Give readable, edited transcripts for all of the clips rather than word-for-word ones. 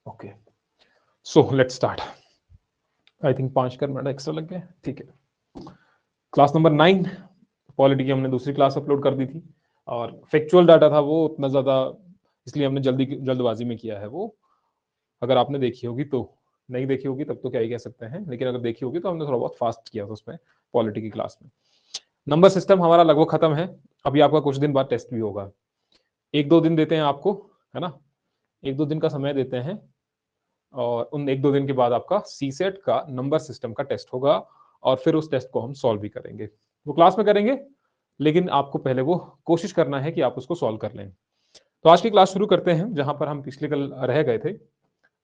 Okay, so let's start. I think 5 minute extra लग गए, ठीक है। क्लास नंबर 9 पॉलिटी की हमने दूसरी क्लास अपलोड कर दी थी, और फैक्चुअल डाटा था वो उतना ज़्यादा, इसलिए हमने जल्दबाजी में किया है वो। अगर आपने देखी होगी तो, नहीं देखी होगी तब तो क्या ही कह सकते हैं, लेकिन अगर देखी होगी तो हमने थोड़ा बहुत फास्ट किया था उसमें पॉलिटी की क्लास में। नंबर सिस्टम हमारा लगभग खत्म है, अभी आपका कुछ दिन बाद टेस्ट भी होगा। 1-2 दिन देते हैं आपको, है ना, 1-2 दिन का समय देते हैं, और उन 1-2 दिन के बाद आपका सीसेट का नंबर सिस्टम का टेस्ट होगा, और फिर उस टेस्ट को हम सॉल्व भी करेंगे। वो क्लास में करेंगे, लेकिन आपको पहले वो कोशिश करना है कि आप उसको सॉल्व कर लें। तो आज की क्लास शुरू करते हैं जहां पर हम पिछले कल रह गए थे।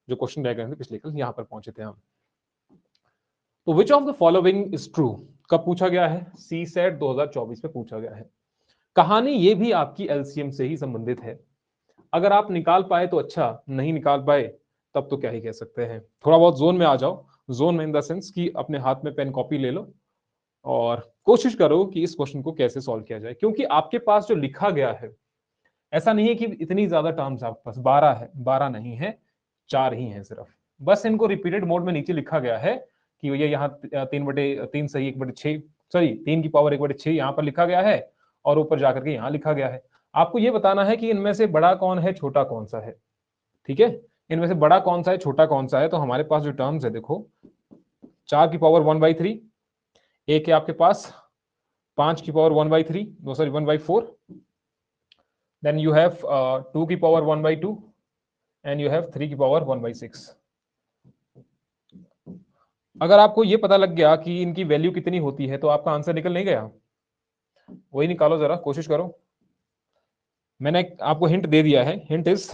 जो क्वेश्चन रह गए थे पिछले कल, यहां पर पहुंचे थे हम। तो which of the following is true कब पूछा गया है? सी सेट 2024 में पूछा गया है। कहानी ये भी आपकी एलसीएम से ही संबंधित है। अगर आप निकाल पाए तो अच्छा, नहीं निकाल पाए तब तो क्या ही कह सकते हैं। थोड़ा बहुत जोन में आ जाओ, जोन में इन द सेंस कि अपने हाथ में पेन कॉपी ले लो और कोशिश करो कि इस क्वेश्चन को कैसे सॉल्व किया जाए, क्योंकि आपके पास जो लिखा गया है, ऐसा नहीं है कि इतनी ज्यादा टर्म्स आपके पास 12 है, 12 नहीं है, 4 ही है सिर्फ। बस इनको रिपीटेड मोड में नीचे लिखा गया है कि ये यहाँ 3/3 सही 1/6, सॉरी 3 की पावर 1/6 यहाँ पर लिखा गया है, और ऊपर जाकर के यहाँ लिखा गया है। आपको ये बताना है कि इनमें से बड़ा कौन है, छोटा कौन सा है। ठीक है, इनमें से बड़ा कौन सा है, छोटा कौन सा है। तो हमारे पास जो टर्म्स है, देखो 4 की पावर 1/3, एक है आपके पास 5 की power 1/3, no sorry 1/4, then you have 2 की पावर 1/2 and you have 3 की पावर 1/6। अगर आपको ये पता लग गया कि इनकी वैल्यू कितनी होती है तो आपका आंसर निकल नहीं गया। वही निकालो, जरा कोशिश करो। मैंने आपको हिंट दे दिया है, हिंट इज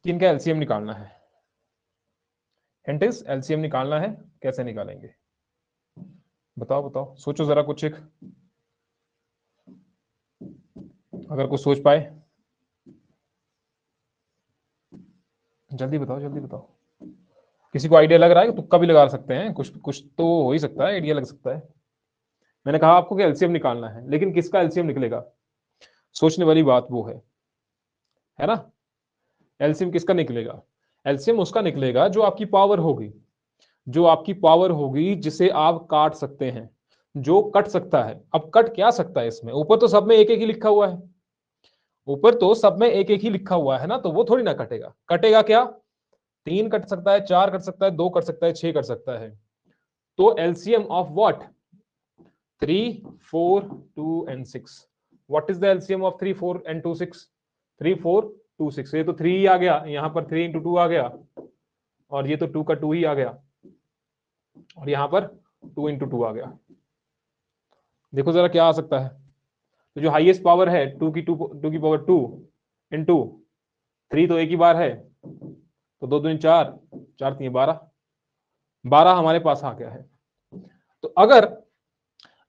कि इनका एलसीएम निकालना है। हिंट इज एलसीएम निकालना है। कैसे निकालेंगे बताओ बताओ, सोचो जरा कुछ एक, अगर कुछ सोच पाए जल्दी बताओ, जल्दी बताओ। किसी को आइडिया लग रहा है? तुक्का भी लगा सकते हैं, कुछ कुछ तो हो ही सकता है, आइडिया लग सकता है। मैंने कहा आपको कि एलसीएम निकालना है, लेकिन किसका एलसीएम निकलेगा, सोचने वाली बात वो है ना। एलसीएम किसका निकलेगा? एलसीएम उसका निकलेगा जो आपकी पावर होगी, जो आपकी पावर होगी जिसे आप काट सकते हैं, जो कट सकता है। अब कट क्या सकता है इसमें? ऊपर तो सब में एक एक ही लिखा हुआ है, ऊपर तो सब में एक एक ही लिखा हुआ है ना, तो वो थोड़ी ना कटेगा। कटेगा क्या? 3 कट सकता है, 4 कट सकता है, 2 कट सकता है, 6 कट सकता है। तो LCM of what? 3, 4, 2 and 6। What is the LCM of 3, 4 and 2, 6? 3, 4, 2, 6। ये तो 3 ही आ गया, यहां पर 3 इंटू 2 आ गया, और ये तो 2 का 2 ही आ गया, और यहां पर 2 इंटू 2 आ गया। देखो जरा क्या आ सकता है। तो जो हाईएस्ट पावर है 2 की पावर 2 इंटू 3, तो एक ही बार है, तो 2 दूनी 4, 4 3 12, 12 हमारे पास आ गया है। तो अगर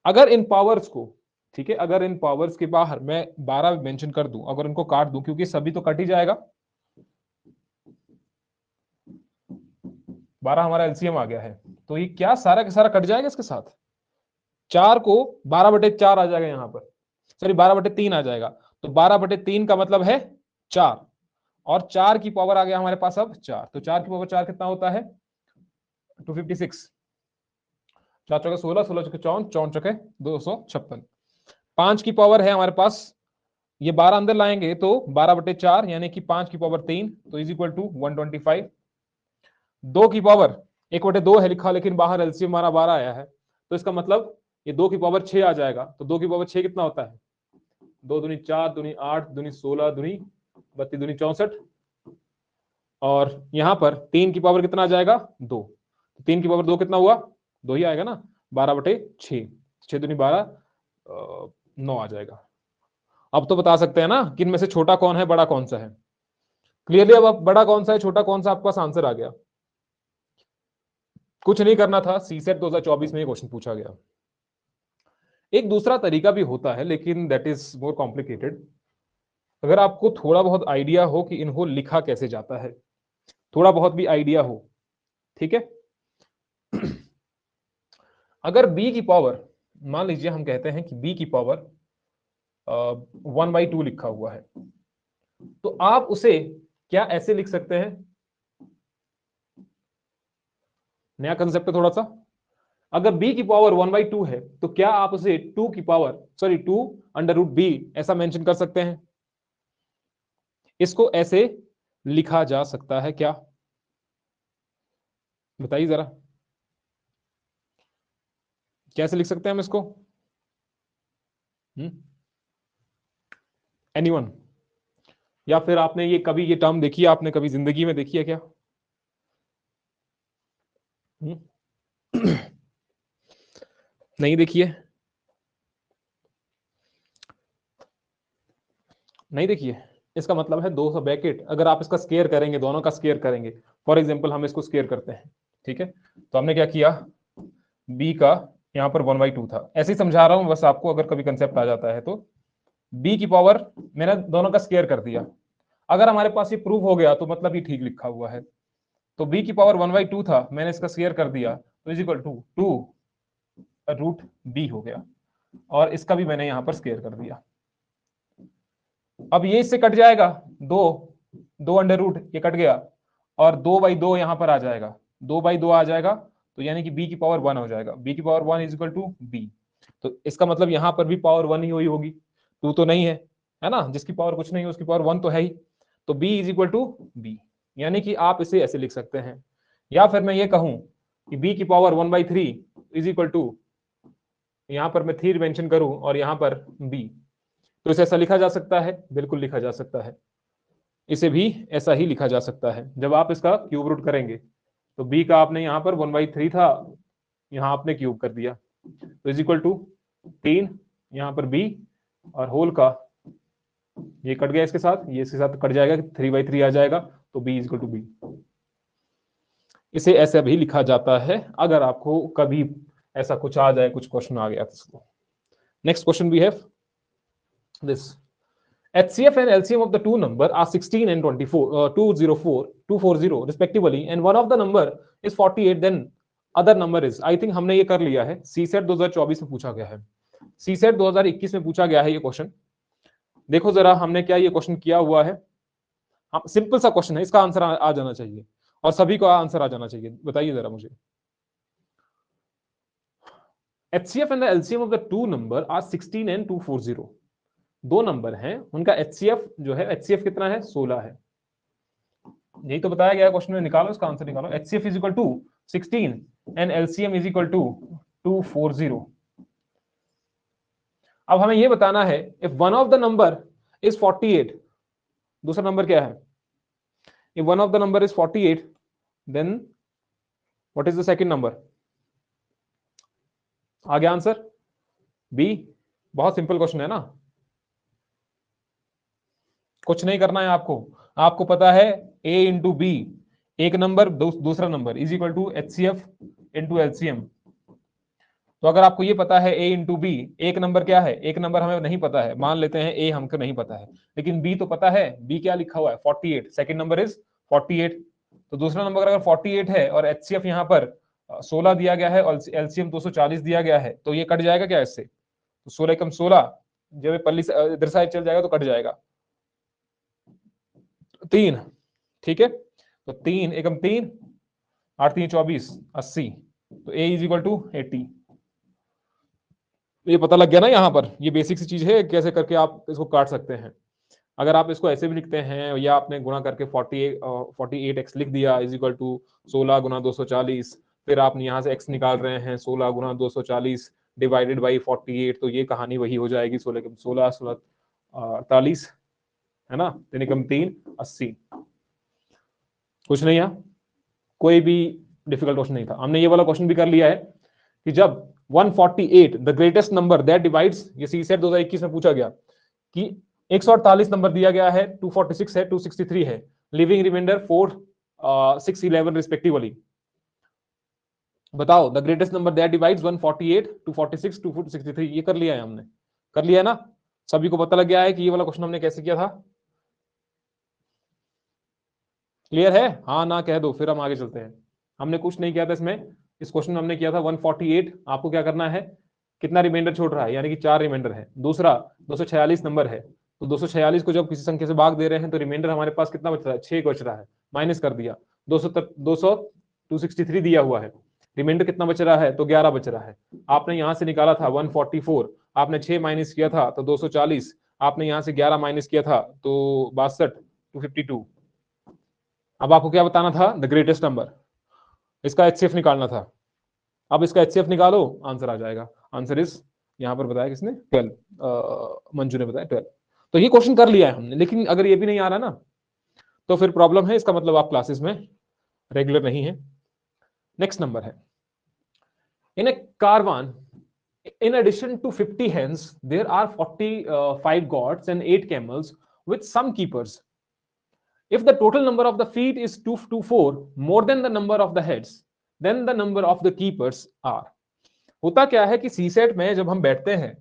अगर इन पावर्स को, ठीक है, अगर इन पावर्स के बाहर मैं 12 मेंशन कर दूं, अगर इनको काट दूं, क्योंकि सभी तो कट ही जाएगा, 12 हमारा एलसीएम आ गया है, तो ये क्या सारा का सारा कट जाएगा इसके साथ। 4 को 12/4 आ जाएगा यहां पर, सॉरी 12/3 आ जाएगा। तो 12/3 का मतलब है 4, और 4 की पावर आ गया हमारे पास अब 4। तो 4 की पावर 4 कितना होता है? 256। 4 चौके 16, 16 चौके 54, 54 चौके 256। 5 की पावर है हमारे पास, ये 12 अंदर लाएंगे तो 12/4 यानी कि 5 की पावर 3, तो इज इक्वल टू 125। 2 की पावर 1/2 है लिखा, लेकिन बाहर एलसीएम हमारा 12 आया है, तो इसका मतलब ये 2 की पावर 6 आ जाएगा। तो 2 की पावर 6 कितना होता है? 2 दूनी 4, दूनी 8, दूनी 16, दूनी 32, दूनी 64, और यहां पर 3 की पावर कितना आ जाएगा? 2। 3 की पावर 2 कितना हुआ? 2 ही आएगा ना, 12/6, 6 दूनी 12, 9 आ जाएगा। अब तो बता सकते हैं ना कि इनमें से छोटा कौन है, बड़ा कौन सा है। क्लियरली अब आप बड़ा कौन सा है, छोटा कौन सा, आपके पास आंसर आ गया। कुछ नहीं करना था, सीसेट 2024 में ये क्वेश्चन पूछा गया। एक दूसरा तरीका भी होता है, लेकिन दैट इज मोर कॉम्प्लिकेटेड। अगर आपको थोड़ा बहुत आइडिया हो कि इनको लिखा कैसे जाता है, थोड़ा बहुत भी आइडिया हो, ठीक है। अगर b की पावर, मान लीजिए हम कहते हैं कि b की पावर 1/2 लिखा हुआ है, तो आप उसे क्या ऐसे लिख सकते हैं, नया कंसेप्ट है थोड़ा सा। अगर b की पावर 1/2 है तो क्या आप उसे 2 की power sorry 2 under root b ऐसा मेंशन कर सकते हैं। इसको ऐसे लिखा जा सकता है क्या, बताइए जरा, कैसे लिख सकते हैं हम इसको। एनीवन, या फिर आपने ये कभी ये टर्म देखी है, आपने कभी जिंदगी में देखी है क्या। नहीं देखी है, नहीं देखी है। इसका मतलब है 200 ब्रैकेट, अगर आप इसका स्केयर करेंगे, दोनों का स्केयर करेंगे, फॉर एग्जांपल हम इसको स्केयर करते हैं, ठीक है। तो हमने क्या किया, b का यहाँ पर 1/2 था, ऐसे ही समझा रहा हूं बस आपको, अगर कभी कंसेप्ट आ जाता है तो b की पावर मैंने दोनों का स्केयर कर दिया। अगर हमारे पास ये प्रूव हो गया तो मतलब ये ठीक लिखा हुआ है। तो b की पावर 1/2 था, मैंने इसका स्केयर कर दिया, तो is equal to 2 root b हो गया, और इसका भी मैंने यहां पर स्केयर कर दिया। अब ये इससे कट जाएगा, दो दो अंडर रूट ये कट गया, और 2/2 यहां पर आ जाएगा, 2/2 आ जाएगा, तो यानी कि b की पावर 1 हो जाएगा, b की power 1 is equal to b। तो इसका मतलब यहां पर भी पावर 1 ही हुई होगी, 2 तो नहीं है ना, जिसकी पावर कुछ नहीं है उसकी पावर 1 तो है ही। तो b is equal to b, यानी कि आप इसे ऐसे लिख सकते हैं। या फिर मैं ये कहूं कि b की पावर 1/3 इज इक्वल टू, यहां पर मैं 3 मेंशन करूं और यहां पर b, तो इसे ऐसा लिखा जा सकता है, बिल्कुल लिखा जा सकता है। इसे भी ऐसा ही लिखा जा सकता है जब आप इसका क्यूब रूट करेंगे। तो b का आपने यहां पर 1/3 था, यहां आपने क्यूब कर दिया, तो इज इक्वल टू 3 यहां पर b, और होल का ये कट गया इसके साथ, ये इसके साथ कट जाएगा, 3/3 आ जाएगा, तो b is equal to b। इसे ऐसा भी लिखा जाता है अगर आपको कभी ऐसा कुछ आ जाए, कुछ क्वेश्चन आ गया तो। Next question we have this, HCF and LCM of the two number are 16 and 240 respectively, and one of the number is 48, then other number is, I think हमने ये कर लिया है, CSET 2024 में पूछा गया है, CSET 2021 में पूछा गया है ये क्वेश्चन। देखो जरा हमने क्या ये क्वेश्चन किया हुआ है, सिंपल सा क्वेश्चन है, इसका आंसर आ जाना चाहिए और सभी को आंसर आ जाना चाहिए, बताइए जरा मुझे। HCF and the LCM of the two number are 16 and 240, दो नंबर हैं, उनका HCF जो है, HCF कितना है, 16 है, यही तो बताया गया क्वेश्चन में, निकालो इसका आंसर निकालो। HCF is equal to 16 and LCM is equal to 240। अब हमें ये बताना है if one of the number is 48, दूसरा नंबर क्या है, if one of the number is 48 then what is the second number. आ गया आंसर बी, बहुत सिंपल क्वेश्चन है ना, कुछ नहीं करना है आपको, आपको पता है a इंटू बी, एक नंबर दूसरा number is equal to HCF into LCM। तो अगर आपको ये पता है a इंटू बी, एक नंबर क्या है, एक नंबर हमें नहीं पता है, मान लेते हैं a हमको नहीं पता है, लेकिन b तो पता है, b क्या लिखा हुआ है 48, सेकंड नंबर इज 48। तो दूसरा नंबर अगर 48 है और HCF यहाँ पर 16 दिया गया है और LCM 240 दिया गया है, तो ये कट जाएगा क्या इससे, तो 16 कम 16 जब पल्ली इधर साइड चल जाएगा तो कट जाएगा 3, ठीक है। तो 3 एकम 3, 8 3 24 80, तो a इज इक्वल टू 80। ये पता लग गया ना, यहाँ पर ये बेसिक सी चीज है, कैसे करके आप इसको काट सकते हैं। अगर आप इसको ऐसे भी लिखते हैं, या आपने गुणा करके 48x लिख दिया इज इक्वल टू 16 गुना 240, फिर आप यहाँ से x निकाल रहे हैं 16 गुना 240 डिवाइडेड बाई 48, तो ये कहानी वही हो जाएगी, 16 16 16 48 है ना, 3 एकम 3 80। कुछ नहीं है, कोई भी डिफिकल्ट क्वेश्चन नहीं था। हमने ये वाला क्वेश्चन भी कर लिया है कि जब 148 the greatest number that divides, ये सीसेट 2021 में पूछा गया कि 148 नंबर दिया गया है, 246 है, 263 है, लिविंग रिमाइंडर 4 6 11 रिस्पेक्टिवली, बताओ the greatest number that divides 148 246 263, ये कर लिया है हमने, कर लिया है ना, सभी को पता लग गया है कि ये वाला क्वेश्चन हमने कैसे किया था, क्लियर है, हाँ ना कह दो फिर हम आगे चलते हैं। हमने कुछ नहीं किया था इसमें, इस क्वेश्चन में हमने किया था 148, आपको क्या करना है, कितना रिमाइंडर छोड़ रहा है, यानी कि 4 रिमाइंडर है, दूसरा 246 नंबर है, तो 246 को जब किसी संख्या से भाग दे रहे हैं तो रिमाइंडर हमारे पास कितना बच रहा है, 6 बच रहा है, माइनस कर दिया, 263 दिया हुआ है, रिमाइंडर कितना बच रहा है, तो 11 बच रहा है। आपने यहां से निकाला था 144, आपने 6 माइनस किया था तो 240, आपने यहां से 11 माइनस किया था तो 62, 252। अब आपको क्या बताना था, द ग्रेटेस्ट नंबर, इसका एचसीएफ निकालना था। अब इसका एचसीएफ निकालो, आंसर आ जाएगा। आंसर इज यहां पर बताया किसने, 12, मंजू ने बताया 12। तो ये क्वेश्चन कर लिया है हमने, लेकिन अगर ये भी नहीं आ रहा ना तो फिर प्रॉब्लम है, इसका मतलब आप क्लासेस में रेगुलर नहीं है। नेक्स्ट नंबर है, इन ए Karwan in addition to 50 hens there are 45 goats and 8 camels with some keepers. If the total number of the feet is 2 to 4 more than the number of the heads, then the number of the keepers are. होता क्या है कि सी set में जब हम बैठते हैं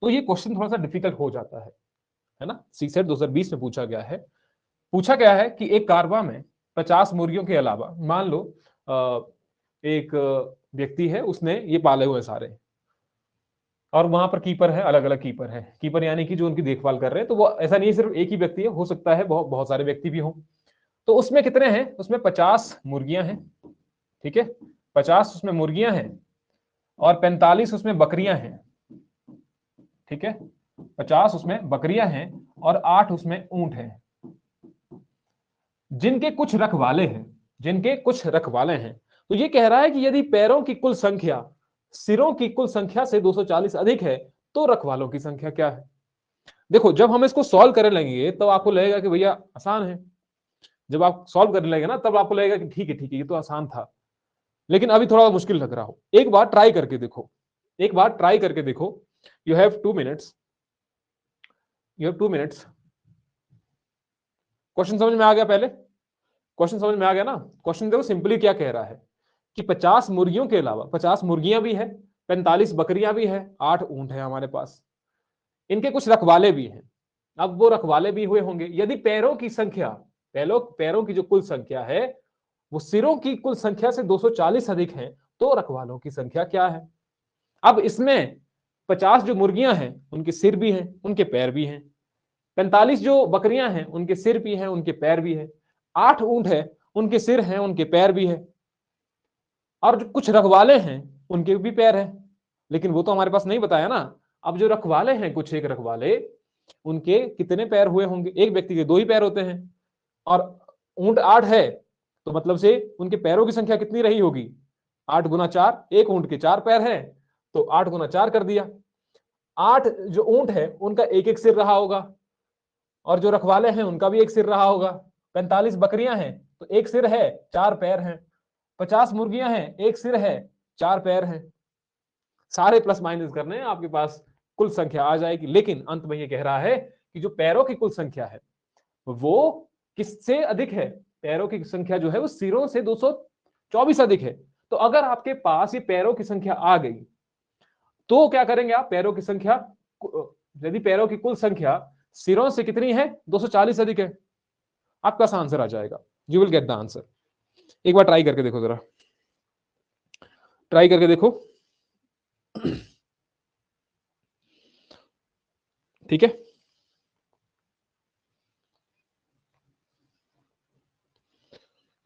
तो ये क्वेश्चन थोड़ा सा डिफिकल्ट हो जाता है ना। सी सेट 2020 में पूछा गया है कि एक कारवा में 50 मुर्गियों के अलावा मान लो एक व्यक्ति है, उसने ये पाले हुए सारे, और वहां पर कीपर है, अलग अलग कीपर है, कीपर यानी कि जो उनकी देखभाल कर रहे हैं। तो वो ऐसा नहीं सिर्फ एक ही व्यक्ति है, हो सकता है बहुत बहुत सारे व्यक्ति भी हों। तो उसमें कितने हैं, उसमें 50 मुर्गियां हैं, ठीक है, 50 उसमें मुर्गियां हैं और 45 उसमें बकरियां हैं, ठीक है, 50 उसमें बकरियां हैं और 8 उसमें ऊंट हैं, जिनके कुछ रखवाले हैं। तो ये कह रहा है कि यदि पैरों की कुल संख्या सिरों की कुल संख्या से 240 अधिक है तो रखवालों की संख्या क्या है। देखो, जब हम इसको सॉल्व करने लगेंगे तो आपको लगेगा कि भैया आसान है, जब आप सॉल्व करने लगेगा ना तब आपको लगेगा कि ठीक है ये तो आसान था, लेकिन अभी थोड़ा मुश्किल लग रहा हो। एक बार ट्राई करके देखो, यू हैव 2 मिनट्स, क्वेश्चन समझ में आ गया? पहले क्वेश्चन समझ में आ गया ना? क्वेश्चन देखो सिंपली क्या कह रहा है कि 50 मुर्गियों के अलावा 50 मुर्गियां भी है, 45 बकरियां भी है, 8 ऊंट है हमारे पास, इनके कुछ रखवाले भी हैं। अब वो रखवाले भी हुए होंगे, यदि पैरों की जो कुल संख्या है वो सिरों की कुल संख्या से 240 अधिक है तो रखवालों की संख्या क्या है। अब इसमें 50 जो मुर्गियां हैं उनके सिर भी हैं, उनके पैर भी हैं, 45 जो बकरियां हैं उनके सिर भी हैं, उनके पैर भी हैं, 8 ऊंट है उनके सिर हैं, उनके पैर भी है, और जो कुछ रखवाले हैं उनके भी पैर हैं, लेकिन वो तो हमारे पास नहीं बताया ना। अब जो रखवाले हैं, कुछ एक रखवाले, उनके कितने पैर हुए होंगे, एक व्यक्ति के 2 ही पैर होते हैं, और ऊंट 8 है तो मतलब से उनके पैरों की संख्या कितनी रही होगी, 8 गुना 4, एक ऊंट के 4 पैर है तो 8 गुना 4 कर दिया। 8 जो ऊंट है उनका एक एक सिर रहा होगा, और जो रखवाले हैं उनका भी एक सिर रहा होगा। 45 बकरियां हैं तो एक सिर है, 4 पैर हैं। 50 मुर्गियां हैं, एक सिर है, 4 पैर हैं। सारे प्लस माइनस करने हैं, आपके पास कुल संख्या आ जाएगी। लेकिन अंत में ये कह रहा है कि जो पैरों की कुल संख्या है वो किससे अधिक है, पैरों की संख्या जो है वो सिरों से 224 अधिक है। तो अगर आपके पास ये पैरों की संख्या आ गई तो क्या करेंगे आप, पैरों की संख्या, यदि पैरों की कुल संख्या सिरों से कितनी है, 240 अधिक है, आपका आंसर आ जाएगा, you will get the answer. एक बार ट्राई करके देखो, जरा ट्राई करके देखो, ठीक है।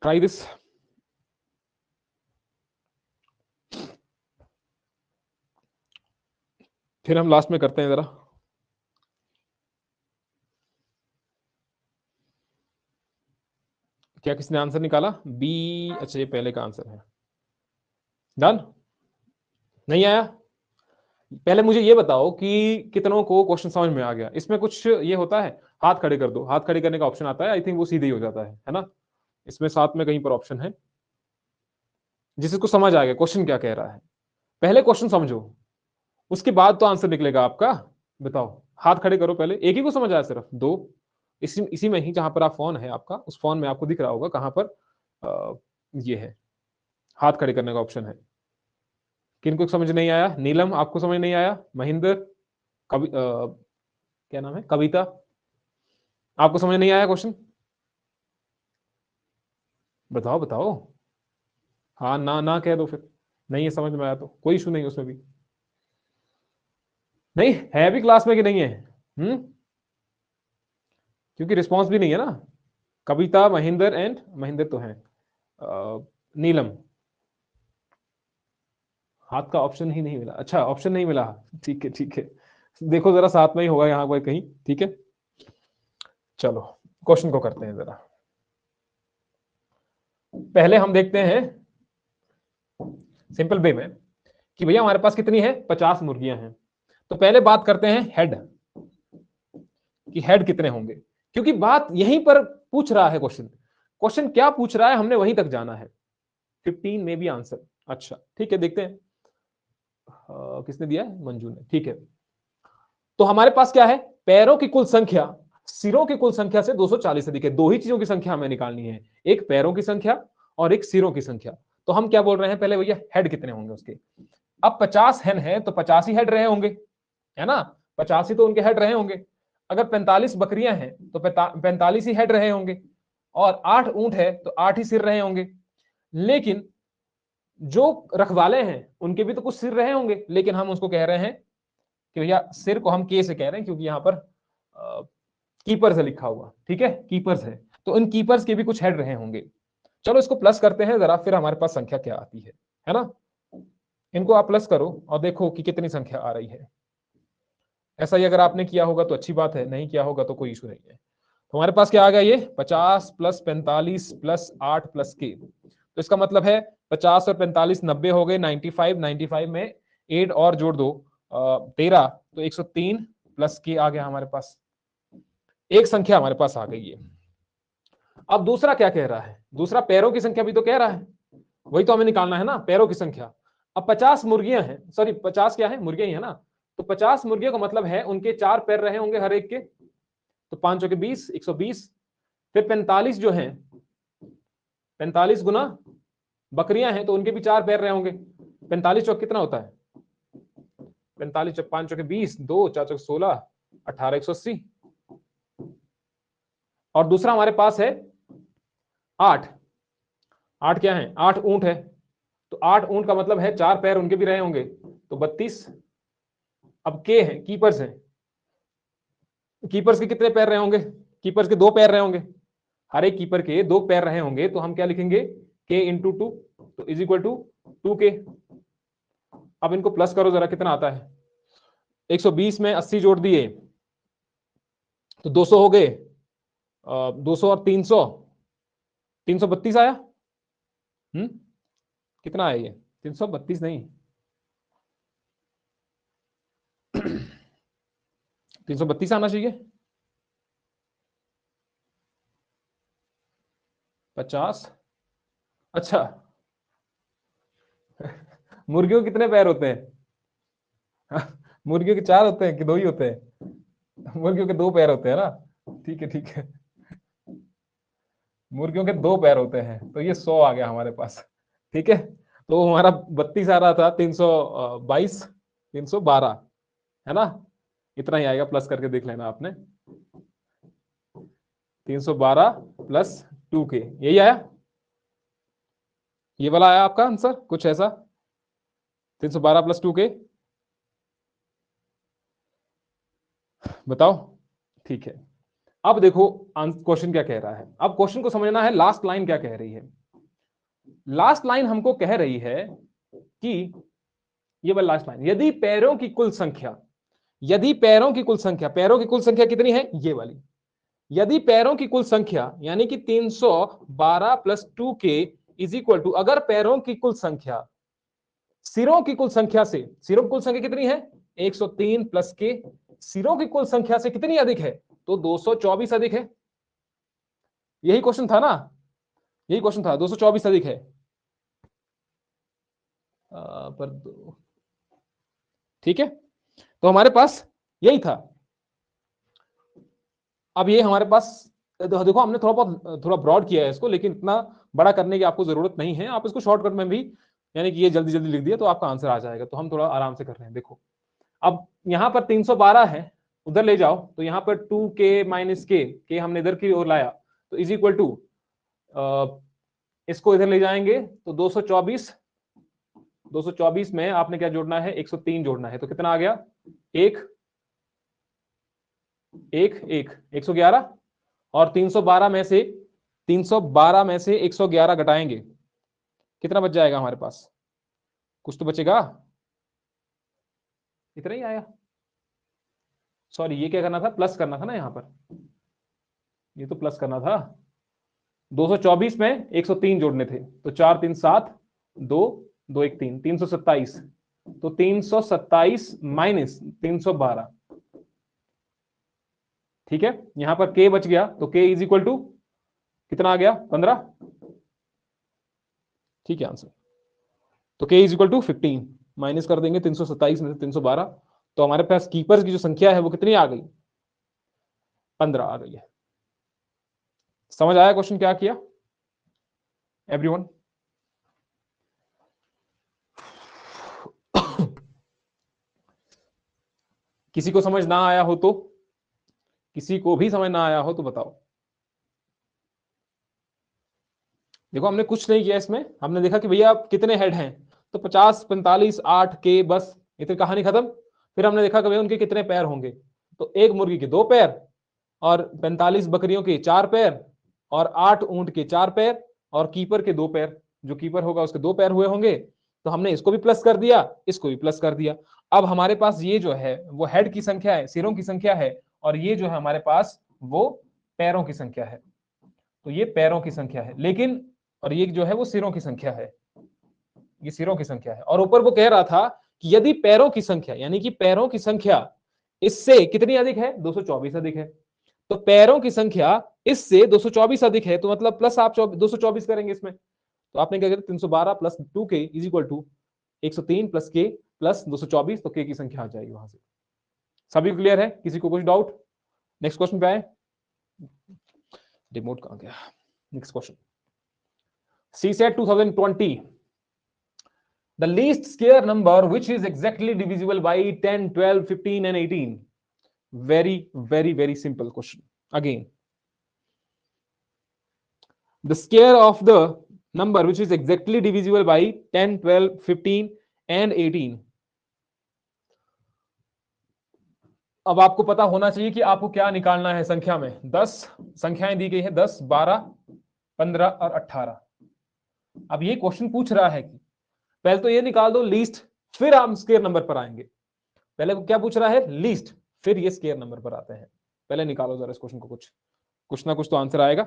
Try this. फिर हम लास्ट में करते हैं जरा। क्या किसने आंसर निकाला, बी? अच्छा, ये पहले का आंसर है। डन? नहीं आया? पहले मुझे ये बताओ कि कितनों को क्वेश्चन समझ में आ गया। इसमें कुछ ये होता है, हाथ खड़े कर दो, हाथ खड़े करने का ऑप्शन आता है, आई थिंक वो सीधे ही हो जाता है ना। इसमें साथ में कहीं पर ऑप्शन है, जिसको समझ आ गया क्वेश्चन क्या कह रहा है। पहले क्वेश्चन समझो, उसके बाद तो आंसर निकलेगा आपका। बताओ, हाथ खड़े करो पहले। एक ही को समझ आया, सिर्फ 2? इसी में ही, जहां पर आप फोन है आपका, उस फोन में आपको दिख रहा होगा कहां पर ये है, हाथ खड़े करने का ऑप्शन है। किनको समझ नहीं आया? नीलम, आपको समझ नहीं आया? महेंद्र, क्या नाम है, कविता, आपको समझ नहीं आया क्वेश्चन? बताओ बताओ। हाँ ना ना कह दो फिर। नहीं है समझ में आया तो कोई इशू नहीं, उसमें भी नहीं है भी क्लास में कि नहीं है। क्योंकि रिस्पॉन्स भी नहीं है ना। कविता, महेंद्र एंड महेंद्र तो है, नीलम। हाथ का ऑप्शन ही नहीं मिला, अच्छा ऑप्शन नहीं मिला, ठीक है ठीक है, देखो जरा साथ में ही होगा यहाँ कोई कहीं, ठीक है। चलो क्वेश्चन को करते हैं जरा। पहले हम देखते हैं सिंपल वे में कि भैया हमारे पास कितनी है, 50 मुर्गियां हैं। तो पहले बात करते हैं हेड, कि हेड कितने होंगे, क्योंकि बात यहीं पर पूछ रहा है क्वेश्चन। क्वेश्चन क्या पूछ रहा है, हमने वहीं तक जाना है। 15 में भी आंसर, अच्छा ठीक है, देखते हैं। किसने दिया है, मंजू ने, ठीक है। तो हमारे पास क्या है, पैरों की कुल संख्या सिरों की कुल संख्या से 240 अधिक है। दो ही चीजों की संख्या हमें निकालनी है, एक पैरों की संख्या और एक सिरों की संख्या। तो हम क्या बोल रहे हैं पहले भैया, हेड कितने होंगे उसके। अब 50 हेड है तो 50 ही हेड रहे होंगे, है ना, 50 ही तो उनके हेड रहे होंगे। अगर 45 बकरियां हैं तो 45 ही हेड रहे होंगे, और 8 ऊंट है तो 8 ही सिर रहे होंगे। लेकिन जो रखवाले हैं उनके भी तो कुछ सिर रहे होंगे, लेकिन हम उसको कह रहे हैं कि भैया सिर को हम के से कह रहे हैं, क्योंकि यहाँ पर कीपर्स है लिखा हुआ, ठीक है, कीपर्स है, तो इन कीपर्स के भी कुछ हेड रहे होंगे। चलो इसको प्लस करते हैं जरा, फिर हमारे पास संख्या क्या आती है ना। इनको आप प्लस करो और देखो कि कितनी संख्या आ रही है। ऐसा ही अगर आपने किया होगा तो अच्छी बात है, नहीं किया होगा तो कोई इशू नहीं है। तो हमारे पास क्या आ गया, ये 50 प्लस 45 प्लस 8 प्लस के। तो इसका मतलब है 50 और 45 90 हो गए, 95, 95 में 8 और जोड़ दो 13, तो 103 प्लस के आ गया हमारे पास। एक संख्या हमारे पास आ गई है। अब दूसरा क्या कह रहा है, दूसरा पैरों की संख्या भी तो कह रहा है, वही तो हमें निकालना है ना, पैरों की संख्या। अब 50 मुर्गियां हैं, सॉरी 50 क्या है, मुर्गियां ही है ना। तो 50 मुर्गियों का मतलब है उनके 4 पैर रहे होंगे हर एक के, तो 5 के 20, 120। फिर 45 जो है, 45 गुना बकरियां हैं तो उनके भी 4 पैर रहे होंगे। 45 चौक कितना होता है, 45 चौक 5 के 20, 2 4 चौक 16, 18, 180। और दूसरा हमारे पास है 8, 8 क्या है, 8 ऊंट है, तो 8 ऊंट का मतलब है 4 पैर उनके भी रहे होंगे, तो 32। अब के हैं, कीपर्स हैं, कीपर्स के कितने पैर रहे होंगे, कीपर्स के 2 पैर रहे होंगे, हर एक कीपर के 2 पैर रहे होंगे, तो हम क्या लिखेंगे, के इंटू 2, तो इज इक्वल टू 2 के। अब इनको प्लस करो जरा, कितना आता है, 120 में 80 जोड़ दिए तो 200 हो गए, 200 और 300, 332 आया। कितना आया ये, 332 नहीं 332 आना चाहिए। 50, अच्छा मुर्गियों के कितने पैर होते हैं मुर्गियों के 4 होते हैं कि 2 ही होते हैं, मुर्गियों के 2 पैर होते हैं ना, ठीक है ठीक है, मुर्गियों के 2 पैर होते हैं, तो ये 100 आ गया हमारे पास, ठीक है। तो हमारा 32 आ रहा था, 322, 312, है ना, इतना ही आएगा, प्लस करके देख लेना आपने, 312 प्लस 2 के, यही आया, ये वाला आया आपका आंसर कुछ ऐसा, 312 प्लस 2 के, बताओ, ठीक है। अब देखो क्वेश्चन क्या कह रहा है, अब क्वेश्चन को समझना है, लास्ट लाइन क्या कह रही है। लास्ट लाइन हमको कह रही है कि ये वाला लास्ट लाइन, यदि पैरों की कुल संख्या, यदि पैरों की कुल संख्या, पैरों की कुल संख्या कितनी है, ये वाली, यदि पैरों की कुल संख्या यानी कि 312 प्लस 2 के इज इक्वल टू, अगर पैरों की कुल संख्या सिरों की कुल संख्या से, सिरों की कुल संख्या कितनी है 103 प्लस के, सिरों की कुल संख्या से कितनी अधिक है, तो 224 अधिक है। यही क्वेश्चन था ना, यही क्वेश्चन था, 224 अधिक है पर, ठीक है, तो हमारे पास यही था। अब ये हमारे पास देखो हमने थोड़ा बहुत थोड़ा ब्रॉड किया है इसको, लेकिन इतना बड़ा करने की आपको जरूरत नहीं है, आप इसको शॉर्टकट में भी, यानी कि ये जल्दी जल्दी लिख दिया तो आपका आंसर आ जाएगा, तो हम थोड़ा आराम से कर रहे हैं। देखो अब यहाँ पर 312 है, उधर ले जाओ तो यहाँ पर 2 के माइनस के हमने इधर की ओर लाया, तो इज इक्वल टू, इसको इधर ले जाएंगे तो 224, 224 में आपने क्या जोड़ना है, 103 जोड़ना है, तो कितना आ गया, एक एक एक 111, और 312 में से 111 घटाएंगे, कितना बच जाएगा हमारे पास? कुछ तो बचेगा, इतना ही आया। सॉरी, ये क्या करना था? प्लस करना था ना, यहां पर ये तो प्लस करना था। 224 में 103 जोड़ने थे, तो 4 3 7, 2 2 1 3, 327। तो 327 माइनस 312, ठीक है। यहां पर k बच गया, तो k इज इक्वल टू कितना आ गया? 15, ठीक है आंसर। तो k is equal to 15, minus कर देंगे 327 में से 312, तो हमारे पास कीपर्स की जो संख्या है वो कितनी आ गई? 15 आ गई है। समझ आया क्वेश्चन क्या किया एवरीवन? किसी को समझ ना आया हो तो, किसी को भी समझ ना आया हो तो बताओ। देखो हमने कुछ नहीं किया इसमें, हमने देखा कि भैया कितने हेड हैं, तो 50 45 8 के, बस इतनी कहानी खत्म। फिर हमने देखा कि भैया उनके कितने पैर होंगे, तो एक मुर्गी के 2 पैर, और 45 बकरियों के 4 पैर, और 8 ऊंट के 4 पैर, और कीपर के 2 पैर, जो कीपर होगा उसके 2 पैर हुए होंगे। तो हमने इसको भी प्लस कर दिया, इसको भी प्लस कर दिया। अब हमारे पास ये जो है वो हेड की संख्या है, सिरों की संख्या है, और ये जो है हमारे पास वो पैरों की संख्या है। तो ये पैरों की संख्या है, लेकिन और ये जो है वो सिरों की संख्या है, ये सिरों की संख्या है। और ऊपर वो कह रहा था कि यदि पैरों की संख्या, यानी कि पैरों की संख्या इससे कितनी अधिक है? 224 अधिक है। तो पैरों की संख्या इससे 224 अधिक है, तो मतलब प्लस आप 224 करेंगे इसमें। तो आपने क्या किया? 312 plus 2k is equal to 103 plus k plus 224, तो k की संख्या आ जाएगी वहां से। सभी क्लियर है? किसी को कुछ डाउट? नेक्स्ट क्वेश्चन पे आए। रिमोट कहां गया? Next question, CSAT 2020, the least square number which is exactly divisible by 10 12 15 and 18. Very very simple question again. The square of the number which is exactly divisible by 10 12 15 and 18. अब आपको पता होना चाहिए कि आपको क्या निकालना है संख्या में। 10 संख्याएं दी गई है, 10 12 15 और 18। अब ये क्वेश्चन पूछ रहा है कि पहले तो ये निकाल दो लीस्ट, फिर हम स्क्वायर नंबर पर आएंगे। पहले क्या पूछ रहा है? लीस्ट, फिर ये स्क्वायर नंबर पर आते हैं। पहले निकालो जरा इस क्वेश्चन को, कुछ ना कुछ तो आंसर आएगा,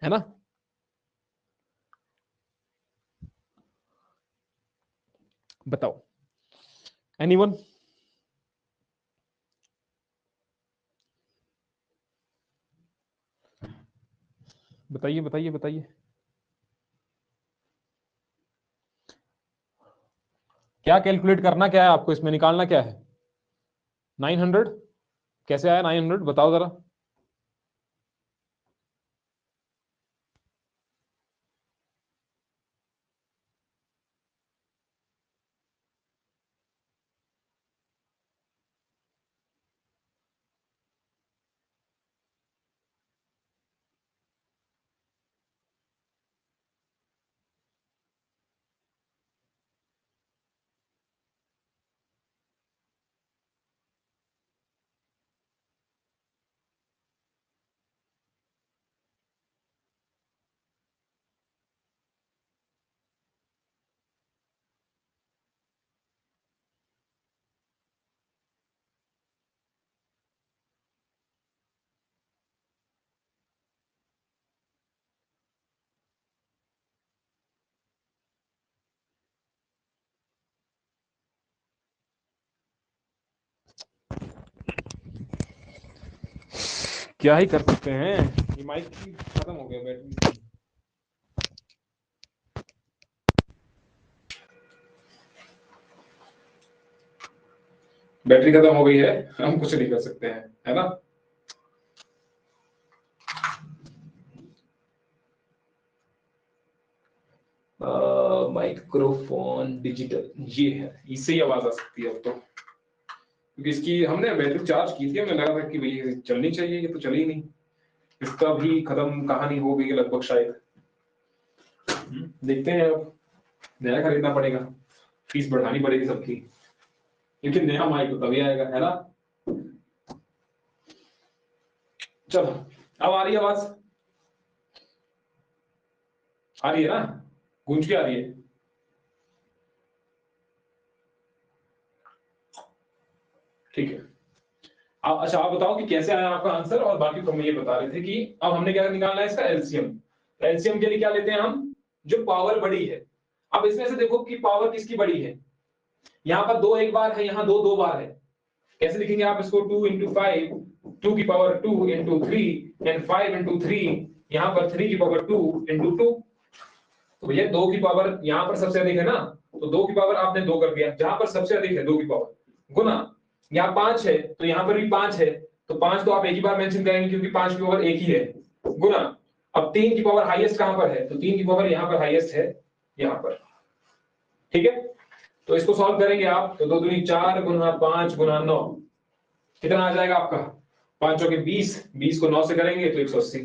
है ना? बताओ, एनीवन? बताइए बताइए बताइए। क्या कैलकुलेट करना क्या है आपको इसमें? निकालना क्या है? 900 कैसे आया? 900 बताओ जरा। क्या ही कर सकते हैं, ये माइक खत्म हो गया बैटरी। बैटरी खत्म हो गई है, हम कुछ नहीं कर सकते हैं, है ना? माइक्रोफोन डिजिटल ये है, इससे ही आवाज आ सकती है अब तो, क्योंकि इसकी हमने बैटरी चार्ज की थी, हमें लगा था कि भाई चलनी चाहिए, ये तो चली ही नहीं। इसका भी खत्म, कहानी हो गई लगभग शायद। देखते हैं, अब नया खरीदना पड़ेगा, फीस बढ़ानी पड़ेगी सबकी, लेकिन नया माइक तो तभी आएगा, है ना? चलो अब आ रही है आवाज, आ रही है ना, गूंज के आ रही है। ठीक है, अब अच्छा आप बताओ कि कैसे आया आपका आंसर, और बाकी तो हम ये बता रहे थे कि अब हमने क्या निकालना है इसका एलसीएम। एलसीएम के लिए क्या लेते हैं हम, जो पावर बड़ी है। अब इसमें से देखो कि पावर किसकी बड़ी है, यहाँ पर 2 एक बार है, यहाँ 2 2 बार है। कैसे लिखेंगे आप इसको, 2 into 5, 2 की पावर 2 into 3 and 5 into 3, यहाँ पर 3 की पावर 2 into 2। तो भैया 2 की पावर यहाँ पर सबसे अधिक है ना, तो 2 की पावर आपने 2 कर दिया, जहां पर सबसे अधिक है 2 की पावर, गुना यहाँ 5 है तो यहाँ पर भी 5 है, तो 5 तो आप एक ही बार मेंशन करेंगे क्योंकि 5 की पावर एक ही है, गुना अब 3 की पावर हाईएस्ट कहां पर है, तो 3 की पावर यहाँ पर हाईएस्ट है, यहाँ पर। ठीक है, तो इसको सॉल्व करेंगे आप, तो 2 दूनी 4 गुना 5 गुना 9, कितना आ जाएगा आपका, 5 चौके 20, 20 को 9 से करेंगे तो 180।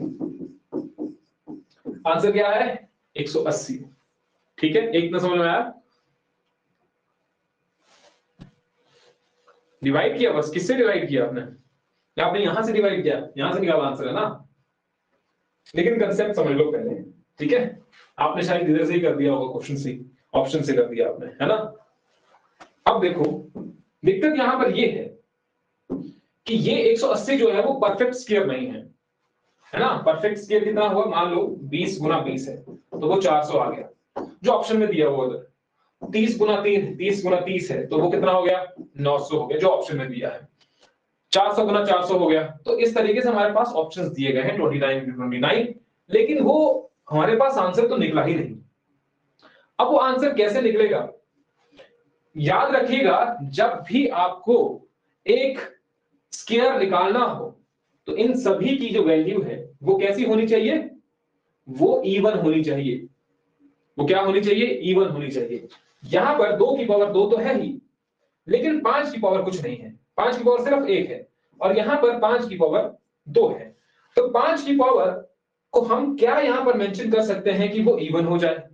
आंसर क्या है, 180। ठीक है, एक ना समझ में आया, डिवाइड किया, बस किससे डिवाइड किया आपने, या आपने यहां से डिवाइड किया, यहां से निकाला आंसर है ना, लेकिन कंसेप्ट समझ लो पहले। ठीक है, आपने शायद इधर से ही कर दिया होगा, क्वेश्चन से, ऑप्शन से कर दिया आपने, है ना। अब देखो दिक्कत यहां पर ये है कि ये 180 जो है वो परफेक्ट स्क्वायर नहीं है ना। परफेक्ट स्क्वायर कितना हुआ, मान लो 20 गुना 20 है तो वो 400 आ गया, जो ऑप्शन में दिया हुआ उधर 30 गुना 3, 30 गुना 30 है तो वो कितना हो गया, 900 हो गया, जो ऑप्शन में दिया है। 400 गुना 400 हो गया, तो इस तरीके से हमारे पास ऑप्शंस दिए गए हैं 29 into 29, लेकिन वो हमारे पास आंसर तो निकला ही नहीं। अब वो आंसर कैसे निकलेगा, याद रखिएगा जब भी आपको एक स्क्वायर निकालना हो तो इन सभी की जो वैल्यू है वो कैसी होनी चाहिए, वो इवन होनी चाहिए। वो क्या होनी चाहिए, इवन होनी चाहिए। यहां पर 2 की पावर 2 तो है ही, लेकिन 5 की पावर कुछ नहीं है, 5 की पावर सिर्फ 1 है, और यहां पर 5 की पावर 2 है। तो 5 की पावर को हम क्या यहां पर मेंशन कर सकते हैं कि वो इवन हो जाए,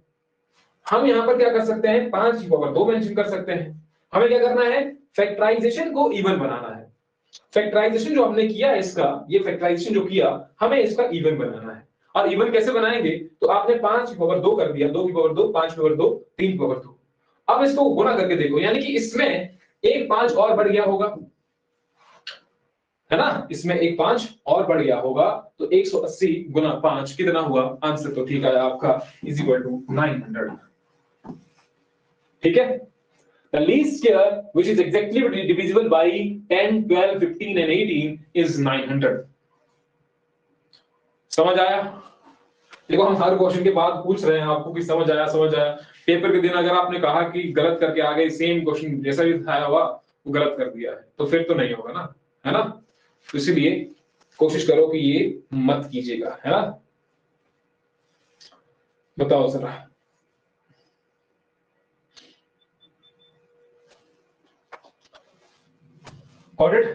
हम यहां पर क्या कर सकते हैं, 5 की पावर 2 मेंशन कर सकते हैं। हमें क्या करना है, फैक्टराइजेशन को इवन बनाना है। फैक्टराइजेशन जो हमने किया इसका, ये फैक्टराइजेशन जो किया, हमें इसका इवन बनाना है। और इवन कैसे बनाएंगे, तो आपने 5 की पावर 2 कर दिया, 2 की पावर 2, 5 की पावर 2, 3 की पावर 2। अब इसको गुणा करके देखो, यानी कि इसमें एक 5 और बढ़ गया होगा, है ना, इसमें एक 5 और बढ़ गया होगा, तो 180 गुना 5 कितना हुआ, आंसर तो ठीक है आपका इज इक्वल टू 900। ठीक है, the least square which is exactly divisible by 10, 12, 15 and 18 is 900। समझ आया, देखो हम हर क्वेश्चन के बाद पूछ रहे हैं आपको कि समझ आया, समझ आया। पेपर के दिन अगर आपने कहा कि गलत करके आ गए, सेम क्वेश्चन जैसा भी आया हुआ वो गलत कर दिया है, तो फिर तो नहीं होगा ना, है ना। तो इसीलिए कोशिश करो कि ये मत कीजिएगा, है ना। बताओ जरा, ऑडिट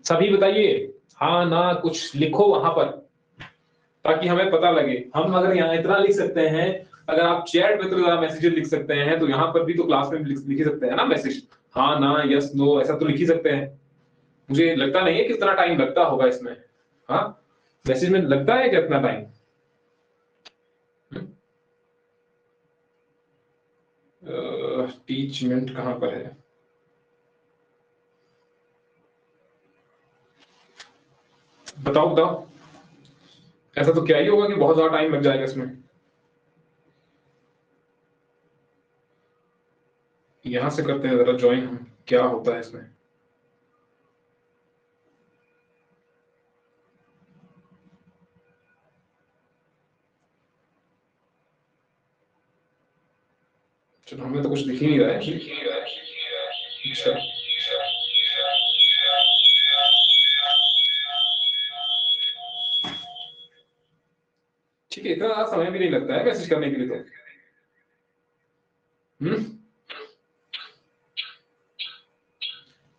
सभी बताइए, हाँ ना कुछ लिखो वहां पर ताकि हमें पता लगे। हम अगर यहाँ इतना लिख सकते हैं, अगर आप चैट में तो ज्यादा मैसेजेस लिख सकते हैं, तो यहाँ पर भी तो क्लास में लिख ही सकते हैं ना मैसेज, हाँ ना यस नो ऐसा तो लिख ही सकते हैं। मुझे लगता नहीं है कितना टाइम लगता होगा इसमें, हाँ मैसेज में लगता है कितना टाइम, टीचमेंट कहां पर है, बताओ बताओ। ऐसा तो क्या ही होगा कि बहुत ज्यादा टाइम लग जाएगा इसमें। यहां से करते हैं जरा ज्वाइन हम, क्या होता है इसमें। चलो हमें तो कुछ दिख ही नहीं रहा है। अच्छा ठीक है, इतना ज्यादा समय भी नहीं लगता है मैसेज करने के लिए तो।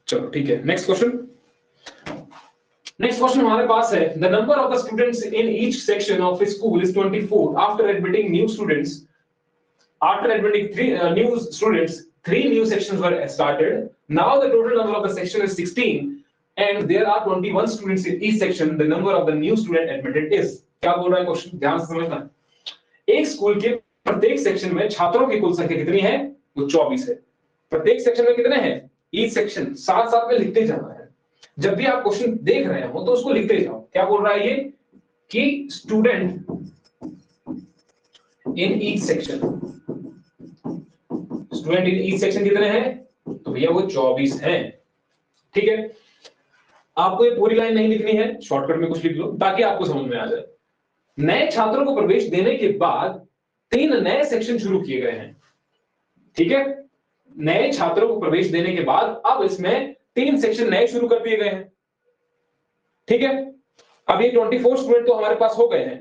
चलो ठीक है, नेक्स्ट क्वेश्चन। नेक्स्ट क्वेश्चन हमारे पास है, the number of the students in each section of school is 24 after admitting new students. After admitting new students, 3 new sections were started. Now the total number of the section is 16. and there are 21 students in each section, the number of the new student admitted is। क्या बोल रहा है question, ध्यान से समझना। एक school के प्रत्येक सेक्शन में छात्रों की कुल संख्या कितनी है? वो 24 है। प्रत्येक सेक्शन में कितने हैं? ईच सेक्शन, साथ साथ में लिखते जाना है। जब भी आप क्वेश्चन देख रहे हो तो उसको लिखते जाओ। क्या बोल रहा है ये कि student in each section, student in each section कितने हैं? तो भैया वो 24 हैं। ठीक है, आपको ये पूरी लाइन नहीं लिखनी है, शॉर्टकट में कुछ लिख लो ताकि आपको समझ में आ जाए। नए छात्रों को प्रवेश देने के बाद 3 नए सेक्शन शुरू किए गए हैं। ठीक है, नए छात्रों को प्रवेश देने के बाद अब इसमें 3 सेक्शन नए शुरू कर दिए गए हैं। ठीक है, अब ये 24 स्टूडेंट तो हमारे पास हो गए हैं।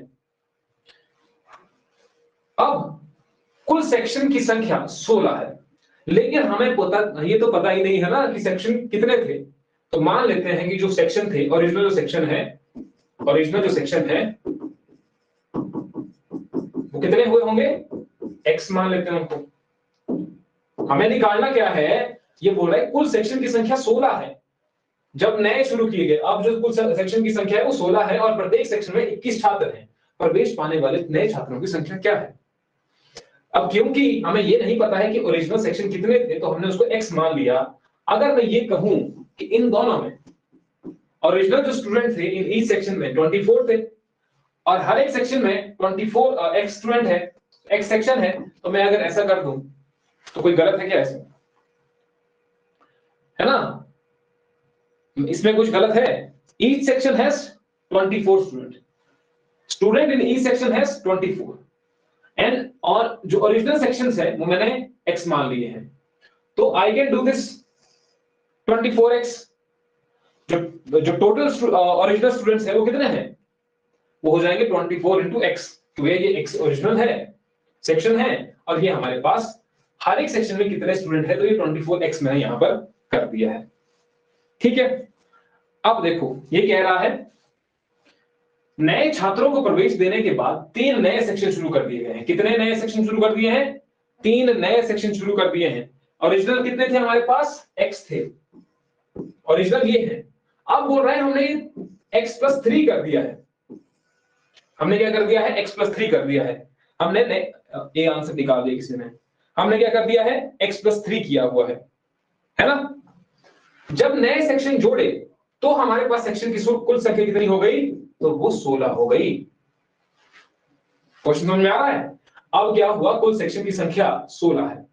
अब कुल सेक्शन की संख्या 16 है, लेकिन हमें पता, ये तो पता ही नहीं है ना कि सेक्शन कितने थे। तो मान लेते हैं कि जो सेक्शन थे, ओरिजिनल जो सेक्शन है, ओरिजिनल जो सेक्शन है वो कितने हुए होंगे? x मान लेते हैं उनको। हमें निकालना क्या है, ये बोल रहा है कुल सेक्शन की संख्या 16 है जब नए शुरू किए गए। अब जो कुल सेक्शन की संख्या है वो 16 है और प्रत्येक सेक्शन में 21 छात्र हैं। प्रवेश पाने वाले नए छात्रों की संख्या क्या है? अब क्योंकि हमें ये नहीं पता है कि ओरिजिनल सेक्शन कितने थे, तो हमने उसको x मान लिया। अगर मैं ये कहूं कि इन दोनों में ओरिजिनल जो स्टूडेंट थे इन ईच सेक्शन में 24 थे और हर एक सेक्शन में 24 x स्टूडेंट है, x सेक्शन है, तो मैं अगर ऐसा कर दूं तो कोई गलत है क्या? ऐसे है ना, इसमें कुछ गलत है। Each section has 24 student, student in each section has 24 and, और जो ओरिजिनल सेक्शंस है वो मैंने x मान लिए हैं। तो I can do this 24x। जो टोटल ओरिजिनल स्टूडेंट्स है वो कितने हैं? वो हो जाएंगे 24 इंटू x। तो ये x ओरिजिनल है, सेक्शन है, और ये हमारे पास हर एक सेक्शन में कितने स्टूडेंट है, तो ये 24x मैंने यहां पर कर दिया है। ठीक है, अब देखो ये कह रहा है नए छात्रों को प्रवेश देने के बाद 3 नए सेक्शन शुरू कर दिए गए हैं। कितने नए सेक्शन शुरू कर दिए हैं? 3 नए सेक्शन शुरू कर दिए हैं। ओरिजिनल कितने थे हमारे पास? x थे, ओरिजिनल ये है। अब बोल रहे हैं हमने x+3 कर दिया है। हमने क्या कर दिया है? x+3 कर दिया है। हमने ये आंसर निकाल दिया किसी ने। हमने क्या कर दिया है? x+3 किया हुआ है ना। जब नए सेक्शन जोड़े तो हमारे पास सेक्शन की कुल संख्या कितनी हो गई? तो वो 16 हो गई। क्वेश्चन समझ में आ रहा है? अब क्या हुआ, कुल सेक्शन की संख्या 16 है।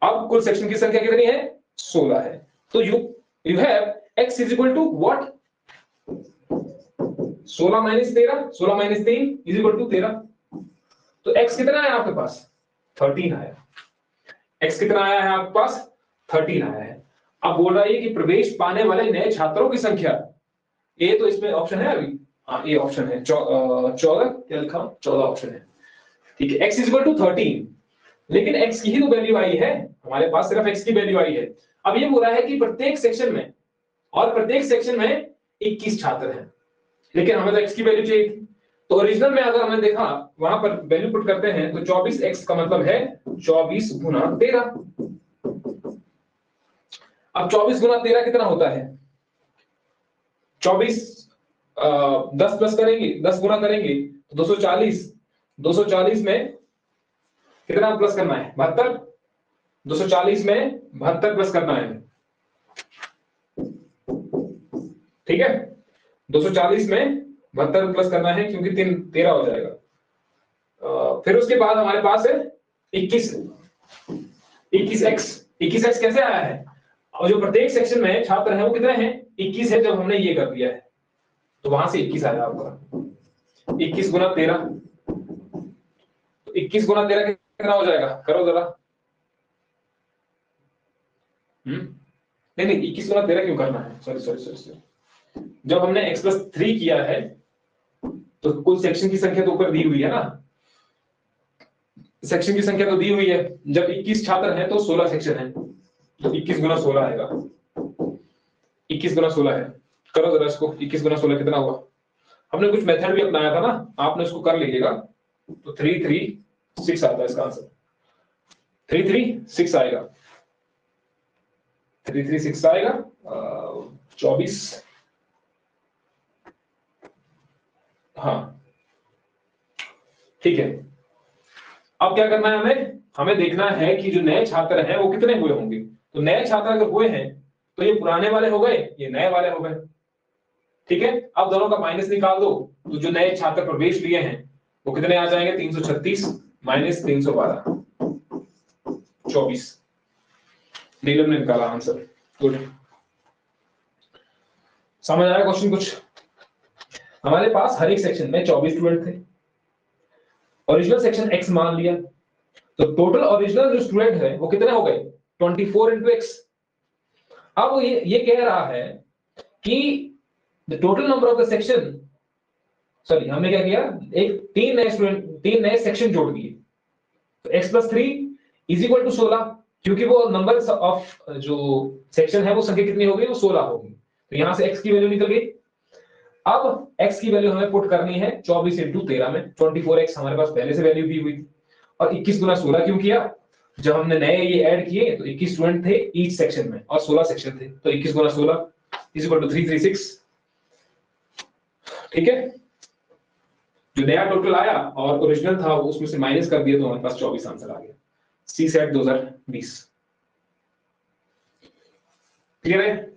अब कुल सेक्शन की संख्या कितनी है? 16 है। तो you have x is equal to what? 16 minus 13, 16 minus 3 is equal to 13। तो x कितना है आपके पास? 13 आया। x कितना आया है आपके पास? 13 आया है। अब बोल रहा है कि प्रवेश पाने वाले नए छात्रों की संख्या, ए तो इसमें ऑप्शन है अभी, हाँ ये ऑप्शन है 14, क्या लिखा? 14 ऑप्शन है। ठीक है, x इज इक्वल टू 13, लेकिन x की ही तो वैल्यू आई है हमारे पास, सिर्फ x की वैल्यू आई है। अब ये बोला है कि प्रत्येक सेक्शन में, और प्रत्येक सेक्शन में 21 छात्र हैं, लेकिन हमें तो x की वैल्यू चाहिए थी। तो ओरिजिनल में अगर हमने देखा वहां पर वैल्यू पुट करते हैं तो 24x का मतलब है 24 गुना 13। अब 24 गुना 13 कितना होता है? 24 10 प्लस करेंगे, 10 गुना करेंगे तो 240। 240 में कितना प्लस करना है? 72। 240 में 72 प्लस करना है। ठीक है, 240 में 72 प्लस करना है क्योंकि 13 हो जाएगा। फिर उसके बाद हमारे पास है 21। 21x कैसे आया है? और जो प्रत्येक सेक्शन में छात्र हैं वो कितने हैं? 21 है। जब हमने ये कर दिया है तो वहां से 21 आया आपका। 21 गुना 13, तो 21 गुना 13 कितना हो जाएगा? करो जरा। नहीं नहीं, 21 गुना 13 क्यों करना है? सॉरी सॉरी सॉरी सॉरी, जब हमने x+3 किया है तो कुल सेक्शन की संख्या तो ऊपर दी हुई है ना, सेक्शन की संख्या तो दी हुई है। जब 21 छात्र हैं तो 16 सेक्शन है, तो 21 गुना 16 आएगा। 21 गुना 16 है, करो जरा इसको। 21 गुना 16 कितना हुआ? हमने कुछ मेथड भी अपनाया था ना, आपने उसको कर लीजिएगा। तो 336 आता है इसका आंसर। 336 आएगा, 336 आएगा। 24। हाँ ठीक है। अब क्या करना है हमें देखना है कि जो नए छात्र हैं वो कितने हुए होंगे। तो नए छात्र अगर हुए हैं तो ये पुराने वाले हो गए, ये नए वाले हो गए। ठीक है, अब दोनों का माइनस निकाल दो, तो जो नए छात्र प्रवेश लिए हैं वो कितने आ जाएंगे, 336 माइनस 312, 24। नीलम ने निकाला आंसर। गुड, समझ आया क्वेश्चन कुछ? हमारे पास हर एक सेक्शन में 24 स्टूडेंट थे, ओरिजिनल सेक्शन x मान लिया, तो टोटल ओरिजिनल जो स्टूडेंट है वो कितने हो गए, 24 इंटू एक्स। अब ये कह रहा है कि the total number of the section, sorry हमने क्या किया, एक 3 नए स्टूडेंट, 3 नए सेक्शन जोड़ दिए, तो x plus 3 is equal to 16, क्योंकि वो नंबर ऑफ जो सेक्शन है वो संख्या कितनी होगी, वो 16 होगी। तो यहां से x की वैल्यू निकल गई। अब x की वैल्यू हमें पुट करनी है 24 इंटू 13 में। 24x हमारे पास पहले से वैल्यू दी हुई थी, और 21 गुना 16 क्यों किया, जब हमने नए ये ऐड किए तो 21 स्टूडेंट थे ईच सेक्शन में और 16 सेक्शन थे, तो 21 गुना 16 इज इक्वल टू 336। ठीक है, जो नया टोटल आया और ओरिजिनल था वो उसमें से माइनस कर दिया, तो हमारे पास 24 आंसर आ गया। सी सेट 2020। क्लियर है?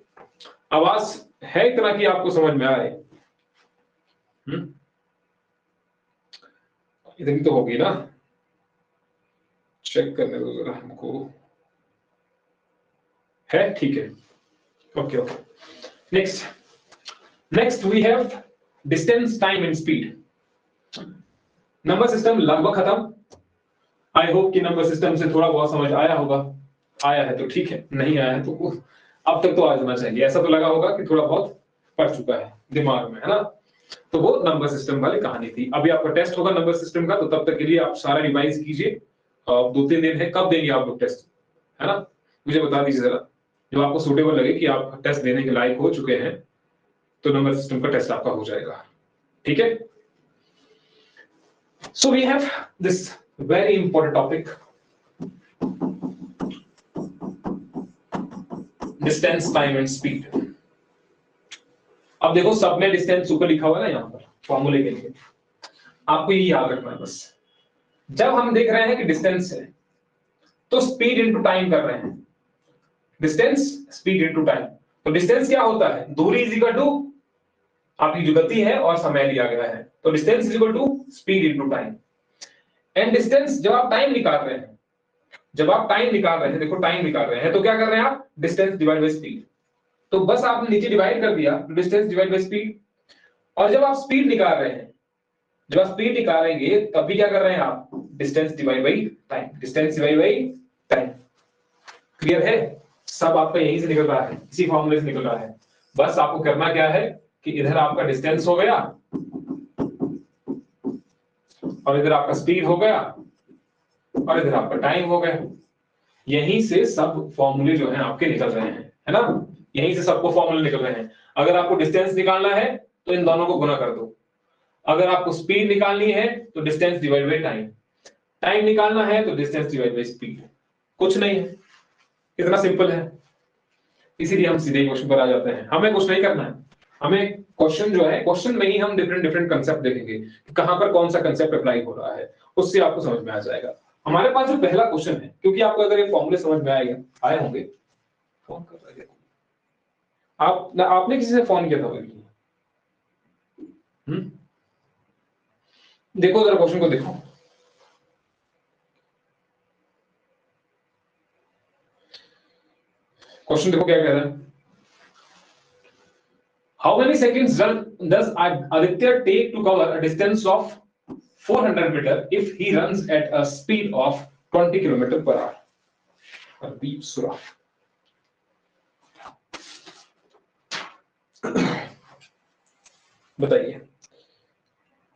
आवाज है इतना कि आपको समझ में आए? इतनी तो होगी ना, चेक करने दो जरा हमको। है ठीक है, okay okay. Next we have distance, time and speed. Number system लगभग खत्म। आई होप कि नंबर सिस्टम से थोड़ा बहुत समझ आया होगा। आया है तो ठीक है, नहीं आया है तो अब तक तो आ जाना चाहिए। ऐसा तो लगा होगा कि थोड़ा बहुत पढ़ चुका है दिमाग में, है ना? तो वो नंबर सिस्टम वाली कहानी थी। अभी आपका टेस्ट होगा नंबर सिस्टम का, तो तब तक के लिए आप सारा रिवाइज कीजिए। 2-3 दिन है, कब देंगे आप लोग टेस्ट, है ना? मुझे बता दीजिए जरा, जो आपको सूटेबल लगे कि आप टेस्ट देने के लायक हो चुके हैं, तो नंबर सिस्टम का टेस्ट आपका हो जाएगा। ठीक है, so we have this very important topic, distance, time and speed. अब देखो सब में डिस्टेंस ऊपर लिखा हुआ है ना, यहां पर फॉर्मूले के लिए आपको ये याद रखना है बस। जब हम देख रहे हैं कि डिस्टेंस है तो स्पीड इनटू टाइम कर रहे हैं, डिस्टेंस स्पीड इनटू टाइम। तो डिस्टेंस क्या होता है, दूरी इज इक्वल टू आपकी जो गति है और समय लिया गया है, तो distance is equal to speed into time. And distance जब आप टाइम निकाल रहे हैं, जब आप टाइम निकाल रहे हैं, देखो टाइम निकाल रहे हैं तो क्या कर रहे हैं आप, डिस्टेंस डिवाइड बाय स्पीड। तो बस आपने नीचे डिवाइड कर दिया, डिस्टेंस डिवाइड बाय स्पीड। और जब आप स्पीड निकाल रहे हैं, जब आप स्पीड निकालेंगे तब भी क्या कर रहे हैं आप, distance divide by time, distance divide by time. Clear है? सब आपका यहीं से निकल रहा है, इसी फॉर्मूले से निकल रहा है। बस आपको करना क्या है कि इधर आपका डिस्टेंस हो गया और इधर आपका स्पीड हो गया और इधर आपका टाइम हो गया। यहीं से सब फॉर्मूले जो हैं आपके निकल रहे हैं, है ना? यहीं से सबको फॉर्मूले निकल रहे हैं। अगर आपको डिस्टेंस निकालना है तो इन दोनों को गुना कर दो, अगर आपको स्पीड निकालनी है तो distance divide by time, time निकालना है तो डिस्टेंस डिवाइड बाय स्पीड। कुछ नहीं है, इतना सिंपल है। इसीलिए हम सीधे क्वेश्चन पर आ जाते हैं, हमें कुछ नहीं करना है। हमें क्वेश्चन जो है, क्वेश्चन में ही हम डिफरेंट डिफरेंट कंसेप्ट देखेंगे कि कहां पर कौन सा कंसेप्ट अप्लाई हो रहा है, उससे आपको समझ में आ जाएगा। हमारे पास जो पहला क्वेश्चन है, क्योंकि आपको अगर ये फॉर्मूले समझ में आए होंगे, फोन कर रहे थे आपने किसी से फोन किया था भाई? देखो जरा क्वेश्चन को देखो, क्वेश्चन देखो क्या कह रहा है। How many seconds does Aditya take to cover a distance of 400 meter if he runs at a speed of 20 km per hour? Deep Sura. बताइए,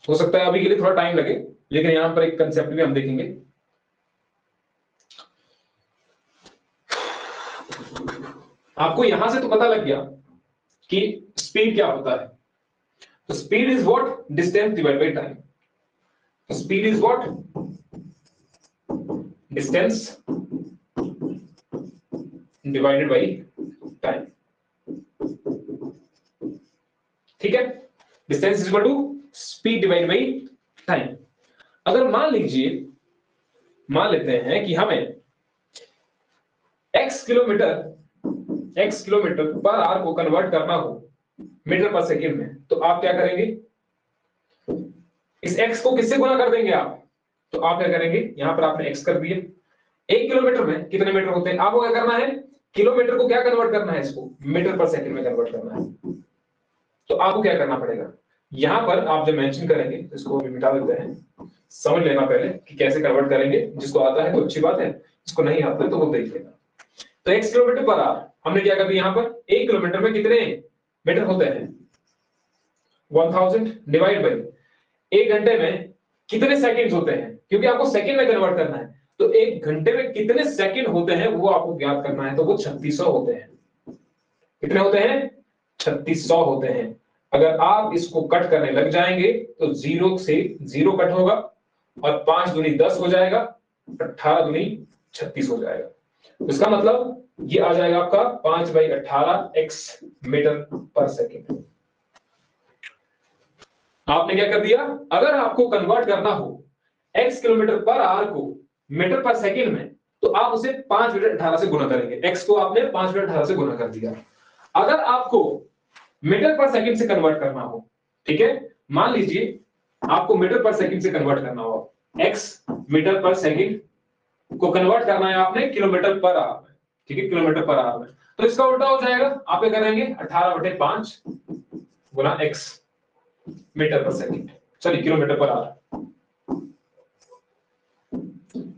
हो सकता है अभी के लिए थोड़ा टाइम लगे, लेकिन यहां पर एक कंसेप्ट भी हम देखेंगे। आपको यहां से तो पता लग गया कि स्पीड क्या होता है। तो speed is what, distance divide by time. तो speed is what, distance divided by time. ठीक है, distance is equal to speed divide by time. अगर मान लेते हैं कि हमें x किलोमीटर पर आवर को कन्वर्ट करना हो मीटर पर सेकंड में, तो आप क्या करेंगे, इस x को किससे गुना कर देंगे आप, तो आप क्या करेंगे, यहां पर आपने x कर दिए, 1 किलोमीटर में कितने मीटर होते हैं, आपको क्या करना है, किलोमीटर को क्या कन्वर्ट करना है, इसको मीटर पर सेकंड में कन्वर्ट करना है। तो आपको क्या करना पड़ेगा, यहां पर आप जब मेंशन करेंगे, इसको भी मिटा देते हैं, समझ लेना पहले कि कैसे कन्वर्ट करेंगे, जिसको आता है तो अच्छी बात है, जिसको नहीं आता है तो वो देख लेना। तो x किलोमीटर पर आवर हमने क्या कर दिया, यहां पर 1 किलोमीटर में कितने मीटर होते हैं 1000 डिवाइड बाई 1 घंटे में कितने सेकंड्स होते हैं, क्योंकि आपको सेकंड में कन्वर्ट करना है, तो 1 घंटे में कितने सेकंड होते हैं वो आपको ज्ञात करना है, तो वो 3600 होते हैं। कितने होते हैं, 3600 होते हैं। अगर आप इसको कट करने लग जाएंगे तो 0 से 0 कट होगा और 5 दूनी 10 हो जाएगा, 18 दूनी 36 हो जाएगा। इसका मतलब ये आ जाएगा आपका 5/18 x मीटर पर सेकंड। आपने क्या कर दिया, अगर आपको कन्वर्ट करना हो x किलोमीटर पर आवर को मीटर पर सेकंड में, तो आप उसे 5/18 से गुना करेंगे, x को आपने 5/18 से गुना कर दिया। अगर आपको मीटर पर सेकंड से कन्वर्ट करना हो, ठीक है, मान लीजिए आपको मीटर पर सेकंड से कन्वर्ट करना हो, x मीटर पर सेकंड को कन्वर्ट करना है आपने किलोमीटर पर आवर में, ठीक है, किलोमीटर पर आवर में, तो इसका उल्टा हो जाएगा, आप क्या करेंगे 18/5 गुना x मीटर पर second, sorry kilometre per our.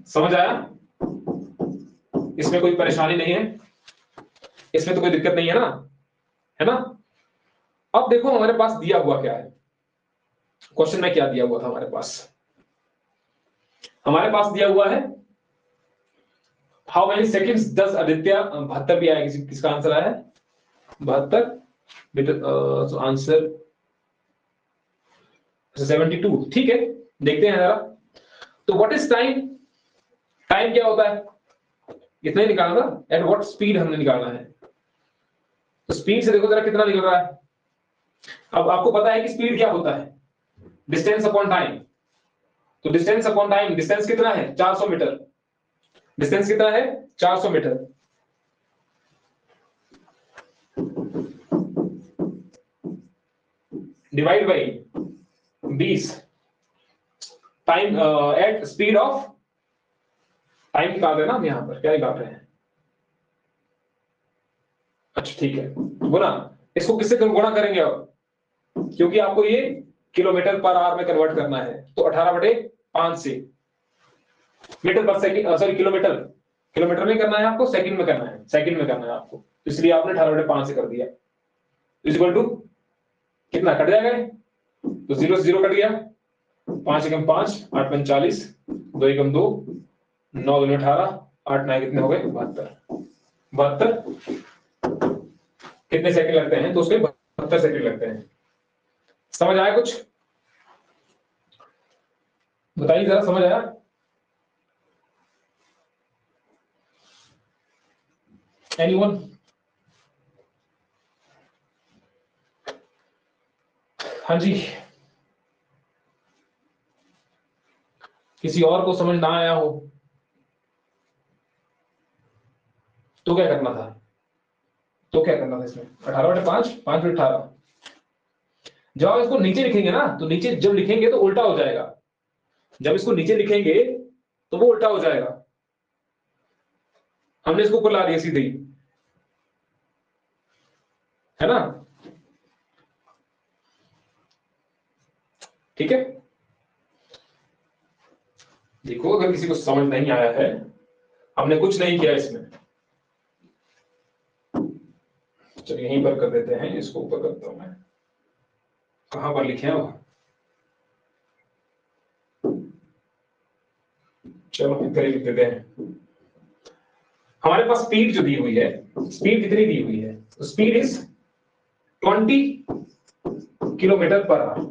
समझ आया, इसमें कोई परेशानी नहीं है, इसमें तो कोई दिक्कत नहीं है ना, है ना। अब देखो हमारे पास दिया हुआ क्या है, क्वेश्चन में क्या दिया हुआ था हमारे पास दिया हुआ है how many seconds does Aditya, 72 भी आया, किसका आंसर आया है 72, सो आंसर 72, ठीक है, देखते हैं जरा। तो व्हाट इज टाइम, टाइम क्या होता है, इतना ही निकालना था, एट व्हाट स्पीड हमने निकालना है, तो स्पीड से देखो जरा कितना निकल रहा है। अब आपको पता है कि स्पीड क्या होता है, डिस्टेंस अपॉन टाइम, तो डिस्टेंस अपॉन टाइम, डिस्टेंस कितना है 400 मीटर, डिस्टेंस कितना है 400 meter, divide by 20 time at speed of, time निकाल रहे हैं ना हम यहां पर, क्या निकाल रहे हैं, अच्छा ठीक है, गुना, इसको किससे गुणा करेंगे अब, क्योंकि आपको ये किलोमीटर पर आवर में कन्वर्ट करना है, तो 18/5 से मीटर पर सेकंड, सॉरी किलोमीटर में करना है आपको, सेकंड में करना है, सेकंड में करना है आपको, इसलिए आपने 18/5 से कर दिया, इज इक्वल टू कितना कट जाएगा, तो 0 से 0 कट गया, 5 एकम 5, 8 पंच 40, 2 एकम 2, 9 दूनी 18, 8 9 कितने हो गए 72, कितने सेकंड लगते हैं, तो उसके 72 सेकंड लगते हैं। समझ आया कुछ, बताइए जरा, समझ आया, एनीवन, हाँ जी, किसी और को समझ ना आया हो तो क्या करना था, इसमें 18/5, 5/18, जब आप इसको नीचे लिखेंगे ना, तो नीचे जब लिखेंगे तो उल्टा हो जाएगा, जब इसको नीचे लिखेंगे तो वो उल्टा हो जाएगा, हमने इसको ऊपर ला दिया सीधे ही, है ना, ठीक है। देखो अगर किसी को समझ नहीं आया है, हमने कुछ नहीं किया इसमें, चलिए यहीं पर कर देते हैं, इसको ऊपर करता हूं मैं, कहां पर लिखे हैं वो, चलो इधर ही लिख देते हैं। हमारे पास स्पीड जो दी हुई है, स्पीड कितनी दी हुई है, तो speed is 20 kilometre per our.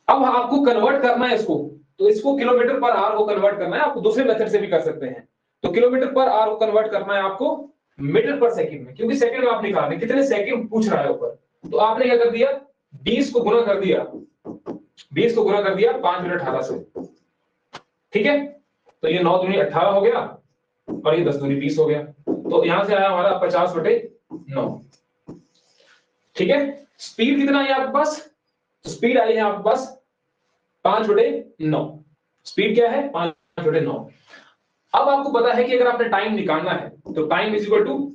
अब आपको कन्वर्ट करना है इसको, तो इसको किलोमीटर पर आवर को कन्वर्ट करना है, आपको दूसरे मेथड से भी कर सकते हैं, तो किलोमीटर पर आवर को कन्वर्ट करना है आपको मीटर पर सेकंड में, क्योंकि सेकंड में आप निकाल रहे, कितने सेकंड पूछ रहा है ऊपर, तो आपने क्या कर दिया, 20 को गुना कर दिया, 20 को गुना कर दिया 5 मिनट 18 से, ठीक है। तो ये 9 दूनी 18 हो गया और ये 10 दूनी 20 हो गया, तो यहां से आया हमारा 50/9, ठीक है। स्पीड कितना है आपके पास, तो स्पीड आई है आपके पास 5/9, स्पीड क्या है 5/9। अब आपको पता है कि अगर आपने टाइम निकालना है तो time is equal to,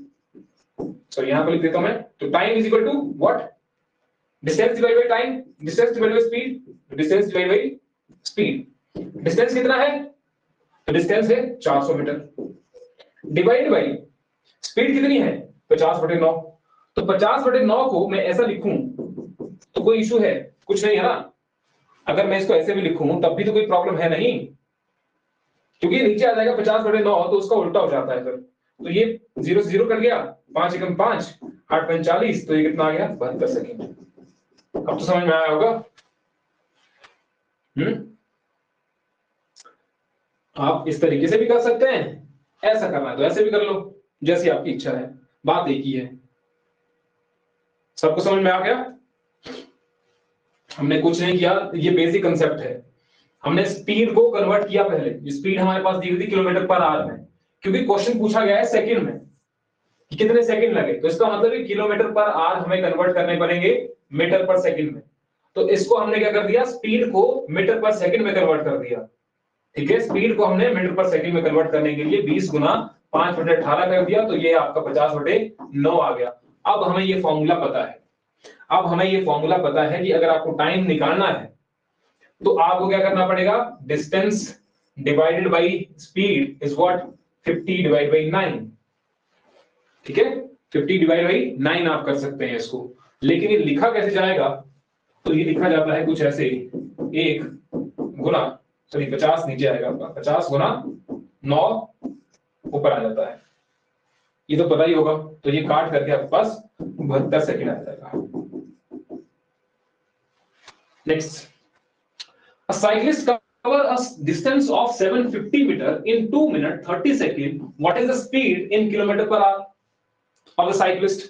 sorry यहां पर लिख देता हूं मैं, तो time is equal to what, distance divide by time, distance divide by speed, distance divide by speed. Distance कितना है, तो डिस्टेंस है 400 मीटर, डिवाइड बाय स्पीड कितनी है 50/9। तो 50/9 को मैं ऐसा लिखूं तो कोई इशू है, कुछ नहीं है ना। अगर मैं इसको ऐसे भी लिखूं तब भी तो कोई प्रॉब्लम है नहीं, क्योंकि नीचे आ जाएगा 50/9 तो उसका उल्टा हो जाता है फिर। तो ये 0 से 0 कट गया, 5 एकम 5, 8 पंच 40, तो ये कितना आ गया 72 सेकेंड। अब तो समझ में आया होगा। आप इस तरीके से भी कर सकते हैं, ऐसा करना है तो ऐसे भी कर लो, जैसी आपकी इच्छा है, बात एक ही है। सबको समझ में आ गया। हमने कुछ नहीं किया, ये बेसिक कंसेप्ट है। हमने स्पीड को कन्वर्ट किया, पहले स्पीड हमारे पास दी हुई थी किलोमीटर पर आवर में, क्योंकि क्वेश्चन पूछा गया है सेकंड में कि कितने सेकंड लगे, तो इसका मतलब है किलोमीटर पर आवर हमें कन्वर्ट करने पड़ेंगे मीटर पर सेकंड में। तो इसको हमने क्या कर दिया, स्पीड को मीटर पर सेकंड में कन्वर्ट कर दिया, ठीक है। स्पीड को हमने मीटर पर सेकंड में कन्वर्ट करने के लिए 20 गुना 5/18 कर दिया, तो ये आपका 50/9 आ गया। अब हमें ये फॉर्मूला पता है, अब हमें ये फॉर्मूला पता है कि अगर आपको टाइम निकालना है तो आपको क्या करना पड़ेगा, distance divided by speed is what, 50/9, ठीक है। 50/9 आप कर सकते हैं इसको, लेकिन ये लिखा कैसे जाएगा, तो ये लिखा जाता है कुछ ऐसे, 1 गुना, सॉरी 50 नीचे आएगा आपका, 50 गुना 9 ऊपर आ जाता है, ये तो पता ही होगा। तो ये काट करके आपके पास 72 सेकंड आ जाएगा। Next, a cyclist cover a distance of 750 meter in 2 minutes 30 seconds, what is the speed in kilometer per hour of the cyclist।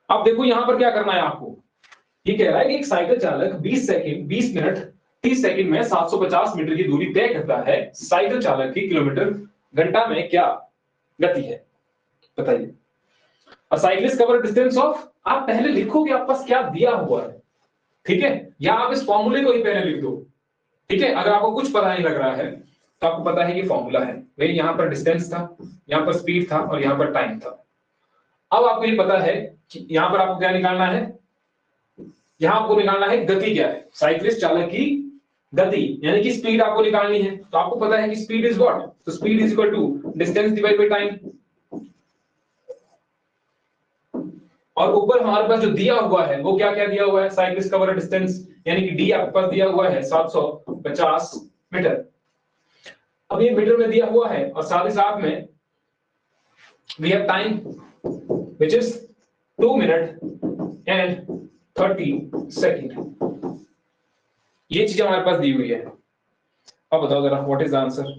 अब देखो यहां पर क्या करना है आपको, ये कह रहा है कि एक साइकिल चालक 20 मिनट 30 सेकंड में 750 मीटर की दूरी तय करता है, साइकिल चालक की किलोमीटर घंटा में क्या गति है, बताइए। अ साइक्लिस्ट कवर डिस्टेंस ऑफ, आप पहले लिखो कि आपके पास क्या दिया हुआ है, ठीक है, या आप इस फॉर्मूले को ही पहले लिख दो, ठीक है। अगर आपको कुछ पता नहीं लग रहा है तो आपको पता है कि फॉर्मूला है भाई, यहां पर डिस्टेंस था, यहां पर स्पीड था और यहां पर टाइम था। अब आपको ये पता है कि यहां पर आपको क्या निकालना है, यहां आपको निकालना है गति क्या है, साइक्लिस्ट चालक की गति, यानी कि स्पीड आपको निकालनी है। तो आपको पता है कि स्पीड इज व्हाट, तो speed is equal to distance divide by time, और ऊपर हमारे पास जो दिया हुआ है वो क्या क्या दिया हुआ है, साइक्लिस्ट कवर डिस्टेंस, यानी कि डी आपके पास दिया हुआ है 750 मीटर। अब ये मीटर में दिया हुआ है और साथ ही साथ में we have time which is 2 minute and 30 second. ये चीज हमारे पास दी हुई है। अब बताओ जरा what is the answer,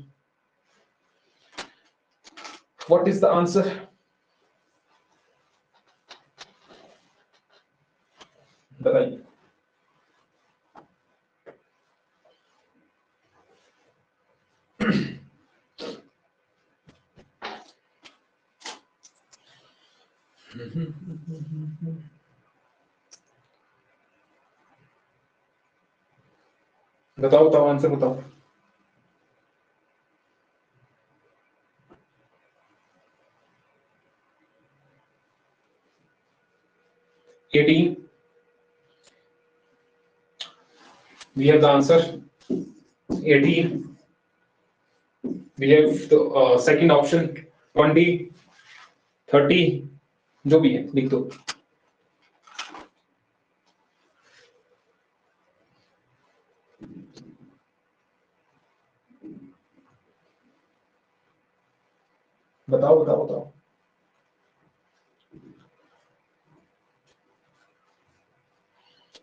what is the answer, बताइए। बताओ बताओ आंसर बताओ। 18, we have the answer 18, we have the second option 20, 30, जो भी है लिख दो। बताओ बताओ बताओ,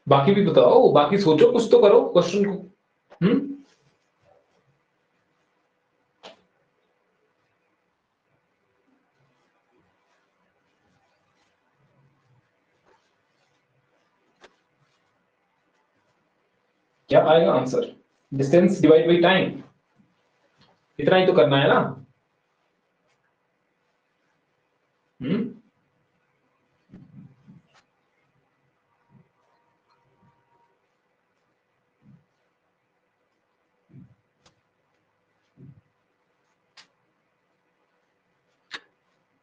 बाकी भी बताओ, बाकी सोचो, कुछ तो करो क्वेश्चन को। क्या आएगा answer? Distance divide by time, इतना ही तो करना है ना।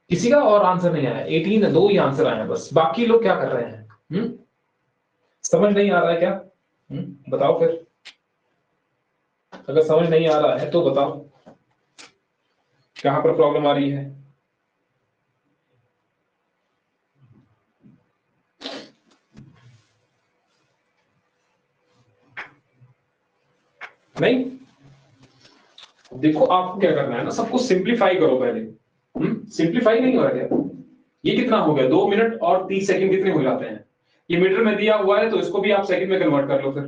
किसी का और आंसर नहीं आया, 18 दो ही आंसर आए हैं बस, बाकी लोग क्या कर रहे हैं? समझ नहीं आ रहा है क्या? बताओ फिर, अगर समझ नहीं आ रहा है तो बताओ कहां पर प्रॉब्लम आ रही है। नहीं, देखो आपको क्या करना है ना, सबको सिंप्लीफाई करो पहले। सिंप्लीफाई नहीं हो रहा क्या? ये कितना हो गया, 2 मिनट और 30 सेकंड कितने हो जाते हैं? ये मीटर में दिया हुआ है तो इसको भी आप सेकंड में कन्वर्ट कर लो फिर।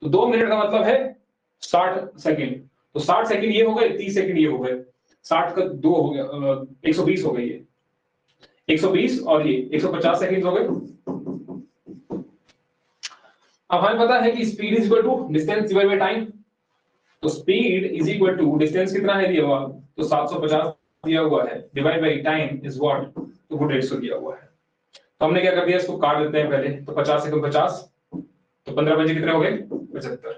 तो 2 मिनट का मतलब है 60 सेकंड, तो 60 सेकंड ये हो गए, 30 सेकंड ये हो गए, 60 का 2 हो गया, 120 हो गई है, 120 और ये 150 सेकंड हो गए। अब हमें पता है कि speed is equal to distance divide by time, तो speed is equal to distance कितना है दिया हुआ, तो 750 दिया हुआ है, divide by time is what, तो वो 150 दिया हुआ है। तो हमने क्या कर दिया, इसको काट देते हैं पहले, तो 50 से 50, तो 15 बजे कितने हो गए, 75।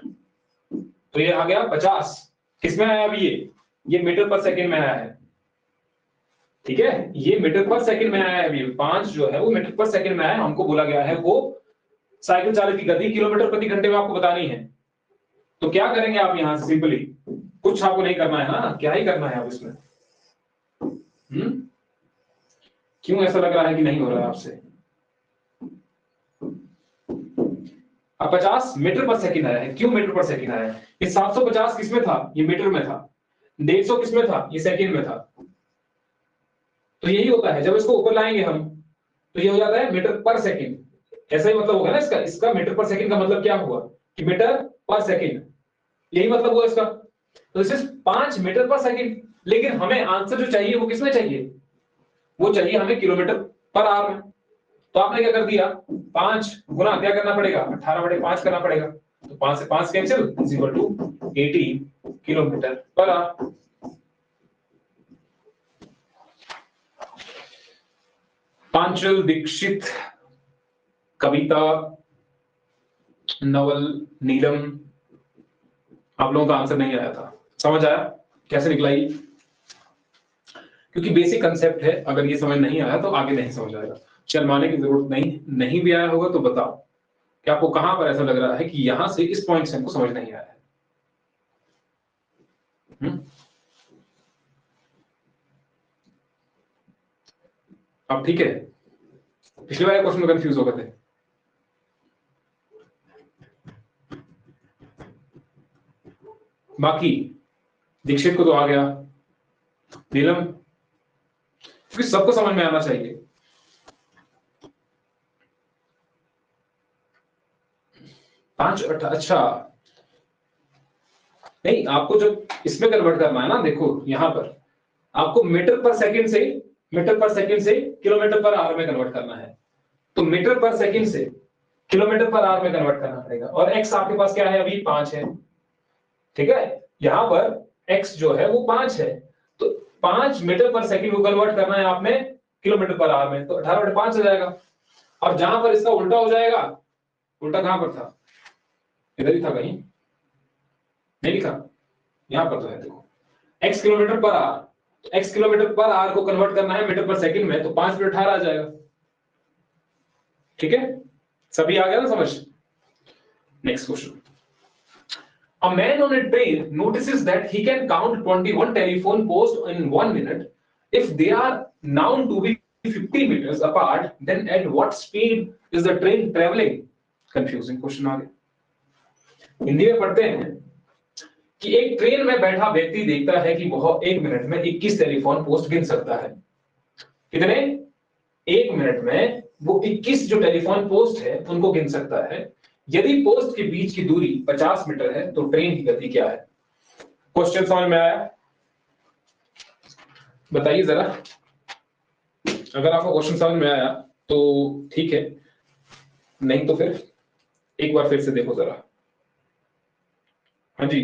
तो ये आ गया 50, किसमें आया अभी ये मीटर पर सेकंड में आया है, ठीक है, ये मीटर पर सेकंड में आया है अभी, 5 जो है वो मीटर पर सेकंड में आया है, हमको बोला गया है वो साइकिल चालक की गति किलोमीटर प्रति घंटे में आपको बतानी है। तो क्या करेंगे आप यहां से, सिंपली कुछ आपको नहीं करना है ना, क्या ही करना है आप इसमें। क्यों ऐसा लग रहा है कि नहीं हो रहा है आपसे? अब 50 मीटर पर सेकंड आया है, क्यों मीटर पर सेकंड आया है? ये 750 किसमें था, ये मीटर में था, 150 किसमें था, ये सेकंड में था। तो यही होता है, जब इसको ऊपर लाएंगे हम तो ये हो जाता है मीटर पर सेकंड, ऐसा ही मतलब होगा ना इसका, इसका मीटर पर सेकंड का मतलब क्या हुआ कि मीटर पर सेकंड, यही मतलब हुआ इसका। तो दिस इज 5 मीटर पर सेकंड, लेकिन हमें आंसर जो चाहिए वो किसमें चाहिए, वो चाहिए हमें किलोमीटर पर आवर में। तो आपने क्या कर दिया, 5 गुना क्या करना पड़ेगा, 18/5 करना पड़ेगा, तो 5 से 5 cancel, is equal to 80 kilometre per hour. Panchal Dikshit, Kavita, Naval, Neelam, आप लोगों का आंसर नहीं आया था, समझ आया कैसे निकला ये? क्योंकि बेसिक कंसेप्ट है, अगर ये समझ नहीं आया तो आगे नहीं समझ आएगा, शर्माने की जरूरत नहीं, नहीं भी आया होगा तो बताओ कि आपको कहां पर ऐसा लग रहा है कि यहां से इस पॉइंट से हमको समझ नहीं आया है। अब ठीक है, पिछले वाले क्वेश्चन में कंफ्यूज हो गए थे। बाकी दीक्षित को तो आ गया, नीलम, क्योंकि सबको समझ में आना चाहिए। अच्छा नहीं, आपको जब इसमें कन्वर्ट करना है ना, देखो यहां पर आपको मीटर पर सेकंड से, मीटर पर सेकंड से किलोमीटर पर आवर में कन्वर्ट करना है, तो मीटर पर सेकंड से किलोमीटर पर आवर में कन्वर्ट करना पड़ेगा, और एक्स आपके पास क्या है अभी, 5 है, ठीक है, यहां पर एक्स जो है वो 5 है, तो 5 मीटर पर सेकंड को कन्वर्ट करना है आपने किलोमीटर पर आवर में, तो 18/5 हो जाएगा। और जहां पर इसका उल्टा हो जाएगा, उल्टा कहां पर था, इधर ही था कहीं, नहीं लिखा, यहां पर तो है, देखो x kilometre per our, x kilometre per hour को कन्वर्ट करना है मीटर पर सेकंड में, तो 5 में 18 आ जाएगा, ठीक है, सभी आ गया ना समझ। Next question, a man on a train notices that he can count 21 telephone posts in 1 minute. If they are known to be 50 meters apart, then at what speed is the train traveling? Confusing question आ गया। हिंदी में पढ़ते हैं कि एक train में बैठा व्यक्ति देखता है कि वह 1 मिनट में 21 टेलीफोन पोस्ट गिन सकता है। कितने? 1 मिनट में वो 21 जो टेलीफोन पोस्ट है उनको गिन सकता है। यदि पोस्ट के बीच की दूरी 50 मीटर है तो ट्रेन की गति क्या है? क्वेश्चन समझ में आया? बताइए जरा, अगर आपको क्वेश्चन समझ में आया तो ठीक है, नहीं तो फिर एक बार फिर से देखो जरा। हाँ जी,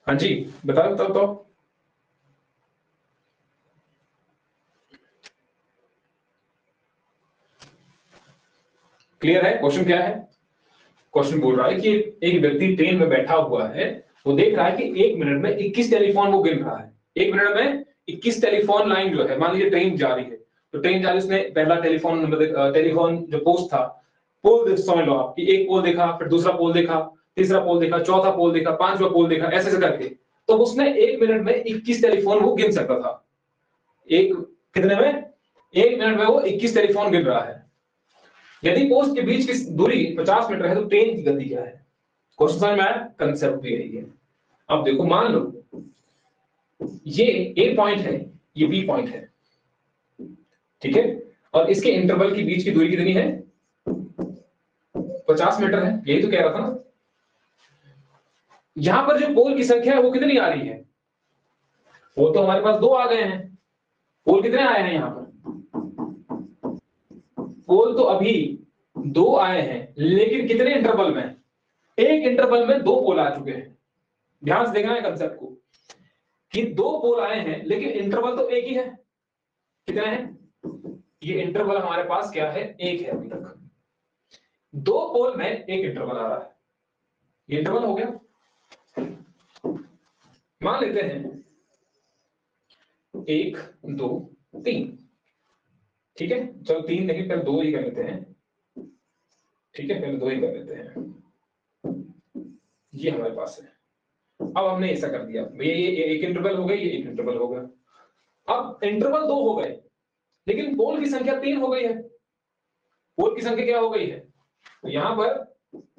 हाँ जी, बताओ बताओ बताओ। क्लियर है? क्वेश्चन क्या है? क्वेश्चन बोल रहा है कि एक व्यक्ति ट्रेन में बैठा हुआ है, वो देख रहा है कि 1 मिनट में 21 टेलीफोन वो गिन रहा है। 1 मिनट में 21 टेलीफोन लाइन जो है, मान लीजिए ट्रेन जा रही है, तो ट्रेन जा रही है, उसने पहला टेलीफोन नंबर, टेलीफोन जो पोस्ट था, पोल समझ लो आप कि एक पोल देखा, फिर दूसरा पोल देखा, तीसरा पोल देखा, चौथा पोल देखा, पांचवा पोल देखा, ऐसे ऐसे करके, तो उसने 1 मिनट में 21 टेलीफोन वो गिन सकता था। एक कितने में? 1 मिनट में वो 21 टेलीफोन गिन रहा है। यदि पोस्ट के बीच की दूरी 50 मीटर है तो ट्रेन की गति क्या है? क्वेश्चन समझ में आया? कंसेप्ट भी यही है। अब देखो, मान लो ये ए पॉइंट है, ये बी पॉइंट है, ठीक है, और इसके इंटरवल के बीच की दूरी कितनी है? 50 मीटर है, यही तो कह रहा था ना। यहां पर जो पोल की संख्या है वो कितनी आ रही है? वो तो हमारे पास 2 आ गए हैं। पोल कितने आए हैं यहां पर? पोल तो अभी 2 आए हैं, लेकिन कितने इंटरवल में? एक इंटरवल में 2 पोल आ चुके हैं। ध्यान से देखना है कंसेप्ट को कि 2 पोल आए हैं, लेकिन इंटरवल तो एक ही है। कितना है? ये इंटरवल हमारे पास क्या है? 1 है अभी तक। 2 पोल में 1 इंटरवल आ रहा है, ये इंटरवल हो गया। मान लेते हैं 1 2 3, ठीक है, चलो 3 नहीं, पहले 2 ही कर लेते हैं, ठीक है, पहले 2 ही कर लेते हैं। ये हमारे पास है। अब हमने ऐसा कर दिया, ये एक इंटरवल हो गया, ये एक इंटरवल हो गया। अब इंटरवल 2 हो गए, लेकिन पोल की संख्या 3 हो गई है। पोल की संख्या क्या हो गई है? तो यहां पर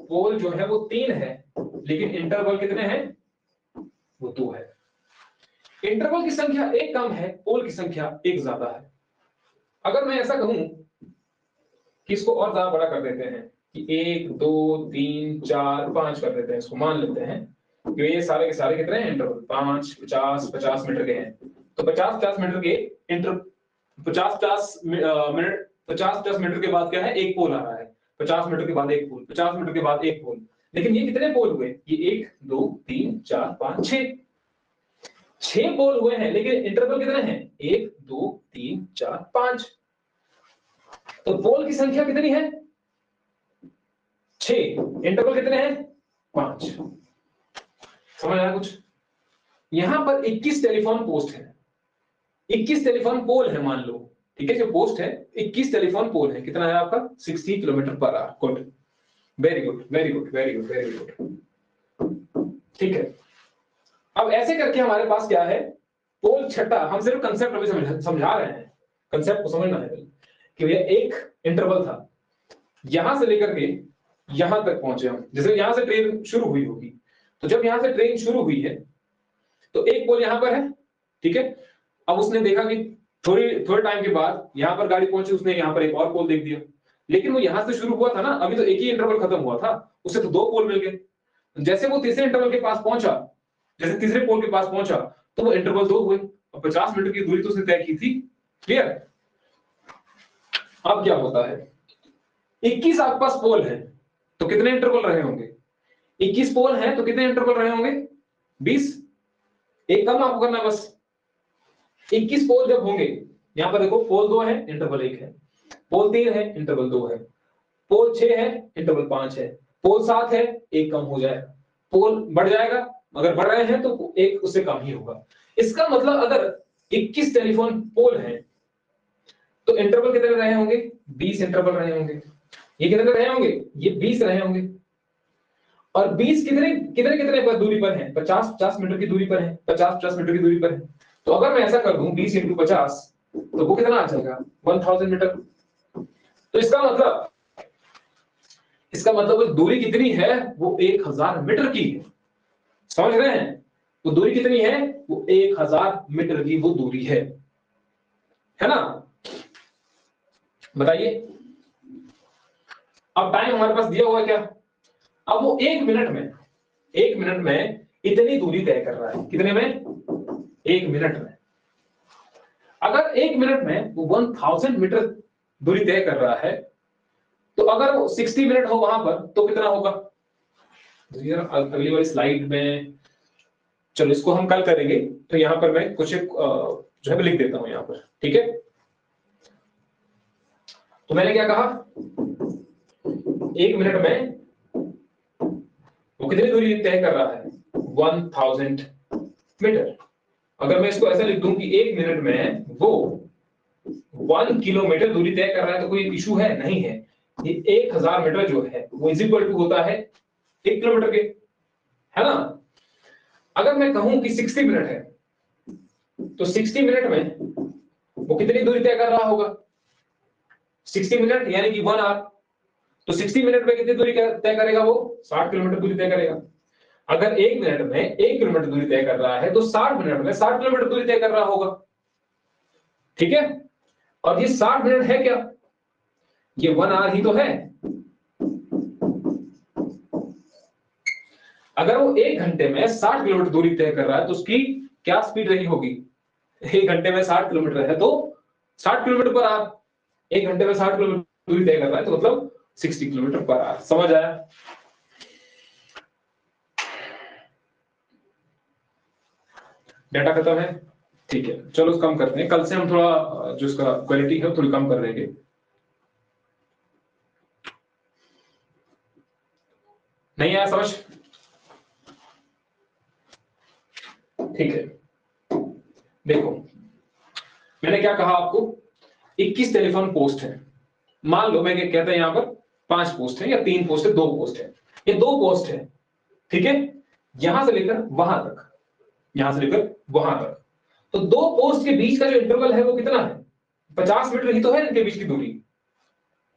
पोल जो है वो 3 है, लेकिन इंटरवल कितने हैं? वो 2 है। इंटरवल की संख्या 1 कम है, पोल की संख्या 1 ज्यादा है। अगर मैं ऐसा कहूं कि इसको और ज्यादा बड़ा कर देते हैं कि 1 2 3 4 5 कर देते हैं, इसको मान लेते हैं कि ये सारे के सारे कितने हैं? इंटरवल 5 50 50 मीटर के हैं। तो 50 50 मीटर के इंटर 50 50 मिनट 50 50 मीटर के बाद क्या है? एक पोल आ रहा है। 50 मीटर के बाद एक पोल, 50 मीटर के बाद एक पोल। लेकिन ये कितने पोल हुए? ये 1 2 3 4 5 6 पोल हुए हैं, लेकिन इंटरवल कितने हैं? 1 2 3 4 5। तो पोल की संख्या कितनी है? 6। इंटरवल कितने हैं? 5। समझ आया कुछ? यहां पर 21 टेलीफोन पोस्ट है, 21 टेलीफोन पोल है मान लो, ठीक है, जो पोस्ट है 21 टेलीफोन पोल है। कितना है आपका? 60 kilometre per our. Good, very good very good very good very good, ठीक है। अब ऐसे करके हमारे पास क्या है? पोल छठा, हम सिर्फ कंसेप्ट अभी समझा रहे हैं, कंसेप्ट को समझना है कि भैया एक इंटरवल था, यहां से लेकर के यहां तक पहुंचे हम। जैसे यहां से ट्रेन शुरू हुई होगी, तो जब यहां से ट्रेन शुरू हुई है तो एक पोल यहां पर है, ठीक है। अब उसने देखा कि थोड़े टाइम के बाद यहां पर गाड़ी पहुंची, उसने यहां पर एक और पोल देख दिया, लेकिन वो यहां से शुरू हुआ था ना, अभी तो एक ही इंटरवल खत्म हुआ था, उससे तो 2 पोल मिल गए। जैसे वो तीसरे इंटरवल के पास पहुंचा, जैसे तीसरे पोल के पास पहुंचा, तो वो इंटरवल 2 हुए और 50 मीटर की दूरी तो उसने तय की थी। क्लियर? अब क्या होता है? 21 आपके पास पोल है, तो कितने इंटरवल रहे होंगे? 21 पोल है तो कितने इंटरवल रहे होंगे? 20। एक कम आपको करना है बस। 21 पोल जब होंगे, यहां पर देखो, पोल 2 है, इंटरवल 1 है, पोल 3 है, इंटरवल 2 है, पोल 6 है, इंटरवल 5 है, पोल 7 है, एक कम हो जाएगा, पोल बढ़ जाएगा, अगर बढ़ रहे हैं तो एक उससे कम ही होगा। इसका मतलब अगर 21 टेलीफोन पोल है तो इंटरवल कितने रहे होंगे? 20 इंटरवल रहे होंगे। ये कितने रहे होंगे? ये 20 रहे होंगे। और 20 कितने कितने कितने पर दूरी पर है? 50 50 मीटर की दूरी पर है, 50 50 मीटर की दूरी पर है। तो अगर मैं ऐसा कर दूं 20 इंटू 50, तो वो कितना आ जाएगा? 1000 मीटर। तो इसका मतलब वो दूरी कितनी है? वो 1000 मीटर की है। समझ रहे हैं? वो दूरी कितनी है? वो 1000 मीटर की वो दूरी है ना? बताइए। अब टाइम हमारे पास दिया हुआ है क्या? अब वो 1 मिनट में इतनी दूरी तय कर रहा है। कितने में? 1 मिनट में। अगर 1 मिनट में वो 1000 मीटर दूरी तय कर रहा है, तो अगर वो 60 मिनट हो वहां पर तो कितना होगा? अगली वाली स्लाइड में, चलो इसको हम कल करेंगे, तो यहां पर मैं कुछ जो है लिख देता हूं यहां पर, ठीक है। तो मैंने क्या कहा, 1 मिनट में वो कितनी दूरी तय कर रहा है? 1000 मीटर। अगर मैं इसको ऐसा लिख दूं कि 1 मिनट में वो 1 किलोमीटर दूरी तय कर रहा है, तो कोई इशू है? नहीं है। ये 1000 मीटर जो है वो इज इक्वल टू होता है 1 किलोमीटर के, है ना। अगर मैं कहूं कि 60 मिनट है, तो 60 मिनट में वो कितनी दूरी तय कर रहा होगा? 60 मिनट यानी कि 1 आवर। तो 60 मिनट में कितनी दूरी तय करेगा वो? 60 किलोमीटर दूरी तय करेगा। अगर 1 मिनट में 1 किलोमीटर दूरी तय कर रहा है, तो 60 मिनट में 60 किलोमीटर दूरी तय कर रहा होगा, ठीक है। और ये 60 मिनट है क्या? ये 1 आवर ही तो है। अगर वो 1 घंटे में 60 किलोमीटर दूरी तय कर रहा है, तो उसकी क्या स्पीड रही होगी? 1 घंटे में 60 किलोमीटर है तो 60 किलोमीटर पर आवर। 1 घंटे में 60 किलोमीटर दूरी तय कर रहा है, तो मतलब 60 किलोमीटर पर आवर। समझ आया? डाटा खत्म है, ठीक है। चलो कम करते हैं, कल से हम थोड़ा जो इसका क्वालिटी है थोड़ी कम कर देंगे। नहीं आया समझ? ठीक है, देखो मैंने क्या कहा आपको, 21 टेलीफोन पोस्ट है। मान लो मैं क्या कहता है, यहां पर 5 पोस्ट है या 3 पोस्ट है, 2 पोस्ट है, ये 2 पोस्ट है, ठीक है। यहां से लेकर वहां तक, यहां से लेकर वहां तक, तो 2 पोस्ट के बीच का जो इंटरवल है वो कितना है? 50 मीटर ही तो है इनके बीच की दूरी,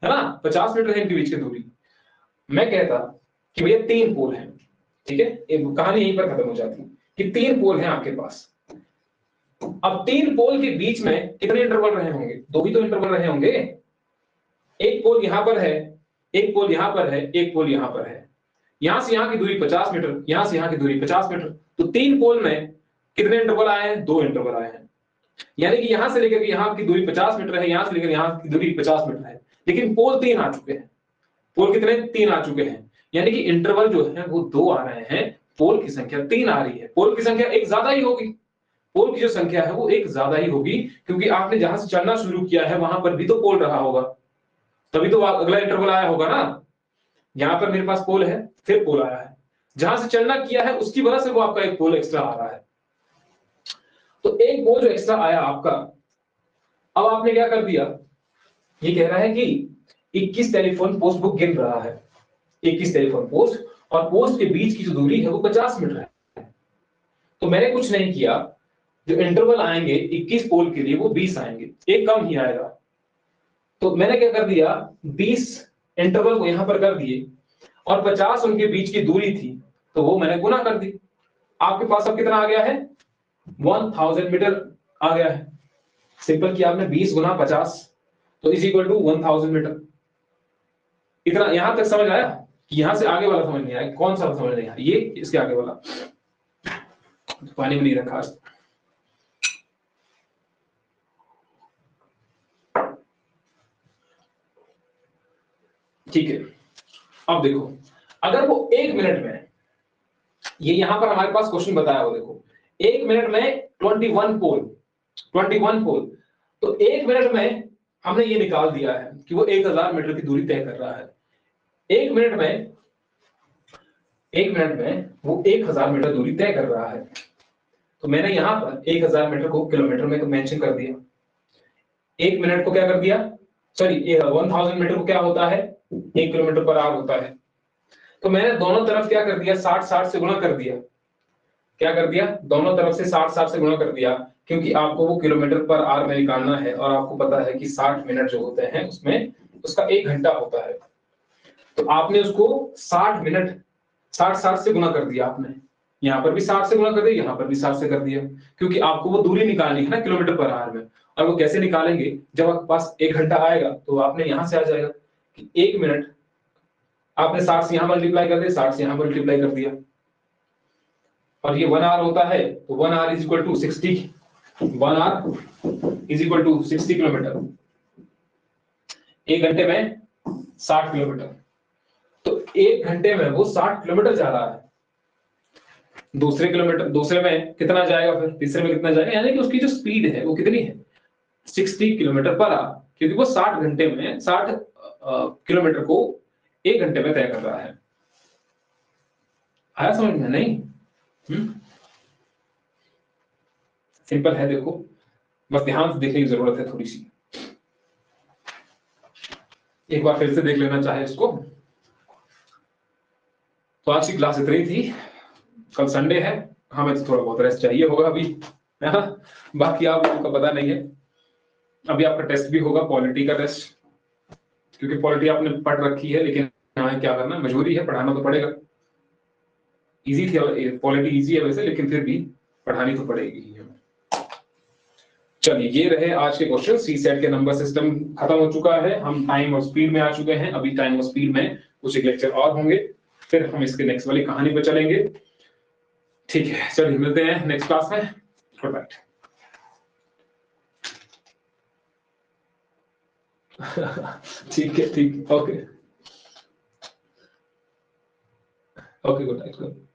है ना। 50 मीटर है इनके बीच की दूरी। मैं कहता कि भैया 3 पोल है, ठीक है। कहानी यहीं पर खत्म हो जाती कि 3 पोल है आपके पास। अब 3 पोल के बीच में कितने इंटरवल रहे होंगे? 2 भी तो इंटरवल रहे होंगे। एक पोल यहां पर है, एक पोल यहां पर है, एक पोल यहां पर है। यहां से यहां की दूरी 50 मीटर, यहां से यहां की दूरी 50 मीटर। तो 3 पोल में कितने इंटरवल आए हैं? 2 इंटरवल आए हैं। यानी कि यहां से लेकर यहां की दूरी 50 मीटर है, यहां से लेकर यहां की दूरी 50 मीटर है। लेकिन पोल 3 आ चुके हैं। पोल कितने? 3 आ चुके हैं। यानी कि इंटरवल जो है वो 2 आ रहे हैं, पोल की संख्या 3 आ रही है। पोल की संख्या एक ज्यादा ही होगी। पोल की जो संख्या है वो एक ज्यादा ही होगी, क्योंकि आपने जहां से चलना शुरू किया है वहां पर भी तो पोल रहा होगा, तभी तो अगला इंटरवल आया होगा ना। यहां पर मेरे पास पोल है, फिर पोल आया है, जहां से चलना किया है उसकी वजह से वो आपका एक पोल एक्स्ट्रा आ रहा है। तो एक पोल जो एक्स्ट्रा आया आपका, अब आपने क्या कर दिया, ये कह रहा है कि 21 टेलीफोन पोस्ट बुक गिन रहा है, 21 टेलीफोन पोस्ट, और पोस्ट के बीच की जो दूरी है वो 50 मीटर है। तो मैंने कुछ नहीं किया, जो इंटरवल आएंगे 21 पोल के लिए वो 20 आएंगे, एक कम ही आएगा। तो मैंने क्या कर दिया, 20 इंटरवल को यहां पर कर दिए, और 50 उनके बीच की दूरी थी, तो वो मैंने गुना कर दी। आपके पास अब कितना आ गया है? 1000 मीटर आ गया है। सिंपल किया आपने, 20 गुना 50 तो इज इक्वल टू 1000 मीटर। इतना यहां तक समझ आया? कि यहां से आगे वाला समझ नहीं आया? कौन सा समझ नहीं आया? ये इसके आगे वाला पानी में नहीं रखा आज। ठीक है, अब देखो, अगर वो 1 मिनट में, ये यहां पर हमारे पास क्वेश्चन बताया हो, देखो 1 मिनट में 21 पोल, 21 पोल, तो 1 मिनट में हमने ये निकाल दिया है कि वो 1000 मीटर की दूरी तय कर रहा है। 1 मिनट में, 1 मिनट में वो 1000 मीटर दूरी तय कर रहा है। तो मैंने यहां पर 1000 मीटर को किलोमीटर में मेंशन कर दिया, 1 मिनट को क्या कर दिया, सॉरी 1000 मीटर को क्या होता है? 1 किलोमीटर पर आवर होता है। तो मैंने दोनों तरफ क्या कर दिया, 60-60 से गुणा कर दिया। क्या कर दिया? दोनों तरफ से 60-60 से गुणा कर दिया, क्योंकि आपको वो किलोमीटर पर आवर में निकालना है, और आपको पता है कि 60 मिनट जो होते हैं उसमें उसका 1 घंटा होता है। तो आपने उसको 60 मिनट 60-60 से गुणा कर दिया आपने, यहां पर भी 60 से गुणा कर दिया, यहां पर भी 60 से कर दिया, क्योंकि आपको वो दूरी निकालनी है ना किलोमीटर पर आवर में। और वो कैसे निकालेंगे? जब आपके पास 1 घंटा आएगा तो आपने यहां से आ जाएगा कि 1 मिनट, आपने 60 से यहां मल्टीप्लाई कर दिया, 60 से यहां मल्टीप्लाई कर दिया, और ये 1 आवर होता है, तो 1 hour is equal to 60, 1 hour is equal to 60 kilometer, 1 घंटे में 60 किलोमीटर। तो 1 घंटे में वो 60 किलोमीटर जा रहा है। दूसरे में कितना जाएगा, फिर तीसरे में कितना जाएगा, यानी कि उसकी जो स्पीड है वो कितनी है, 60 किलोमीटर पर आवर, क्योंकि वो 60 घंटे में 60 किलोमीटर को 1 घंटे में तय कर रहा है। आया समझ में? नहीं? सिंपल है, देखो बस ध्यान से देखने की जरूरत है थोड़ी सी। एक बार फिर से देख लेना चाहे इसको। तो आज की क्लास इतनी थी, कल संडे है, हमें तो थोड़ा बहुत रेस्ट चाहिए होगा अभी, है ना? बाकी आप लोगों का पता नहीं है। अभी आपका टेस्ट भी होगा, पॉलिटी का टेस्ट, क्योंकि पॉलिटी आपने पढ़ रखी है, लेकिन यहाँ क्या करना, मजबूरी है, पढ़ाना तो पड़ेगा। इजी थी पॉलिटी, इजी है वैसे, लेकिन फिर भी पढ़ानी तो पड़ेगी ही हमें। चलिए, ये रहे आज के क्वेश्चन। सी सेट के नंबर सिस्टम खत्म हो चुका है, हम टाइम और स्पीड में आ चुके हैं। अभी टाइम और स्पीड में कुछ एक लेक्चर और होंगे, फिर हम इसके नेक्स्ट वाली कहानी पे चलेंगे। ठीक है, चलिए मिलते हैं नेक्स्ट क्लास में। Good night. ठीक है, ठीक, ओके ओके, गुड नाइट।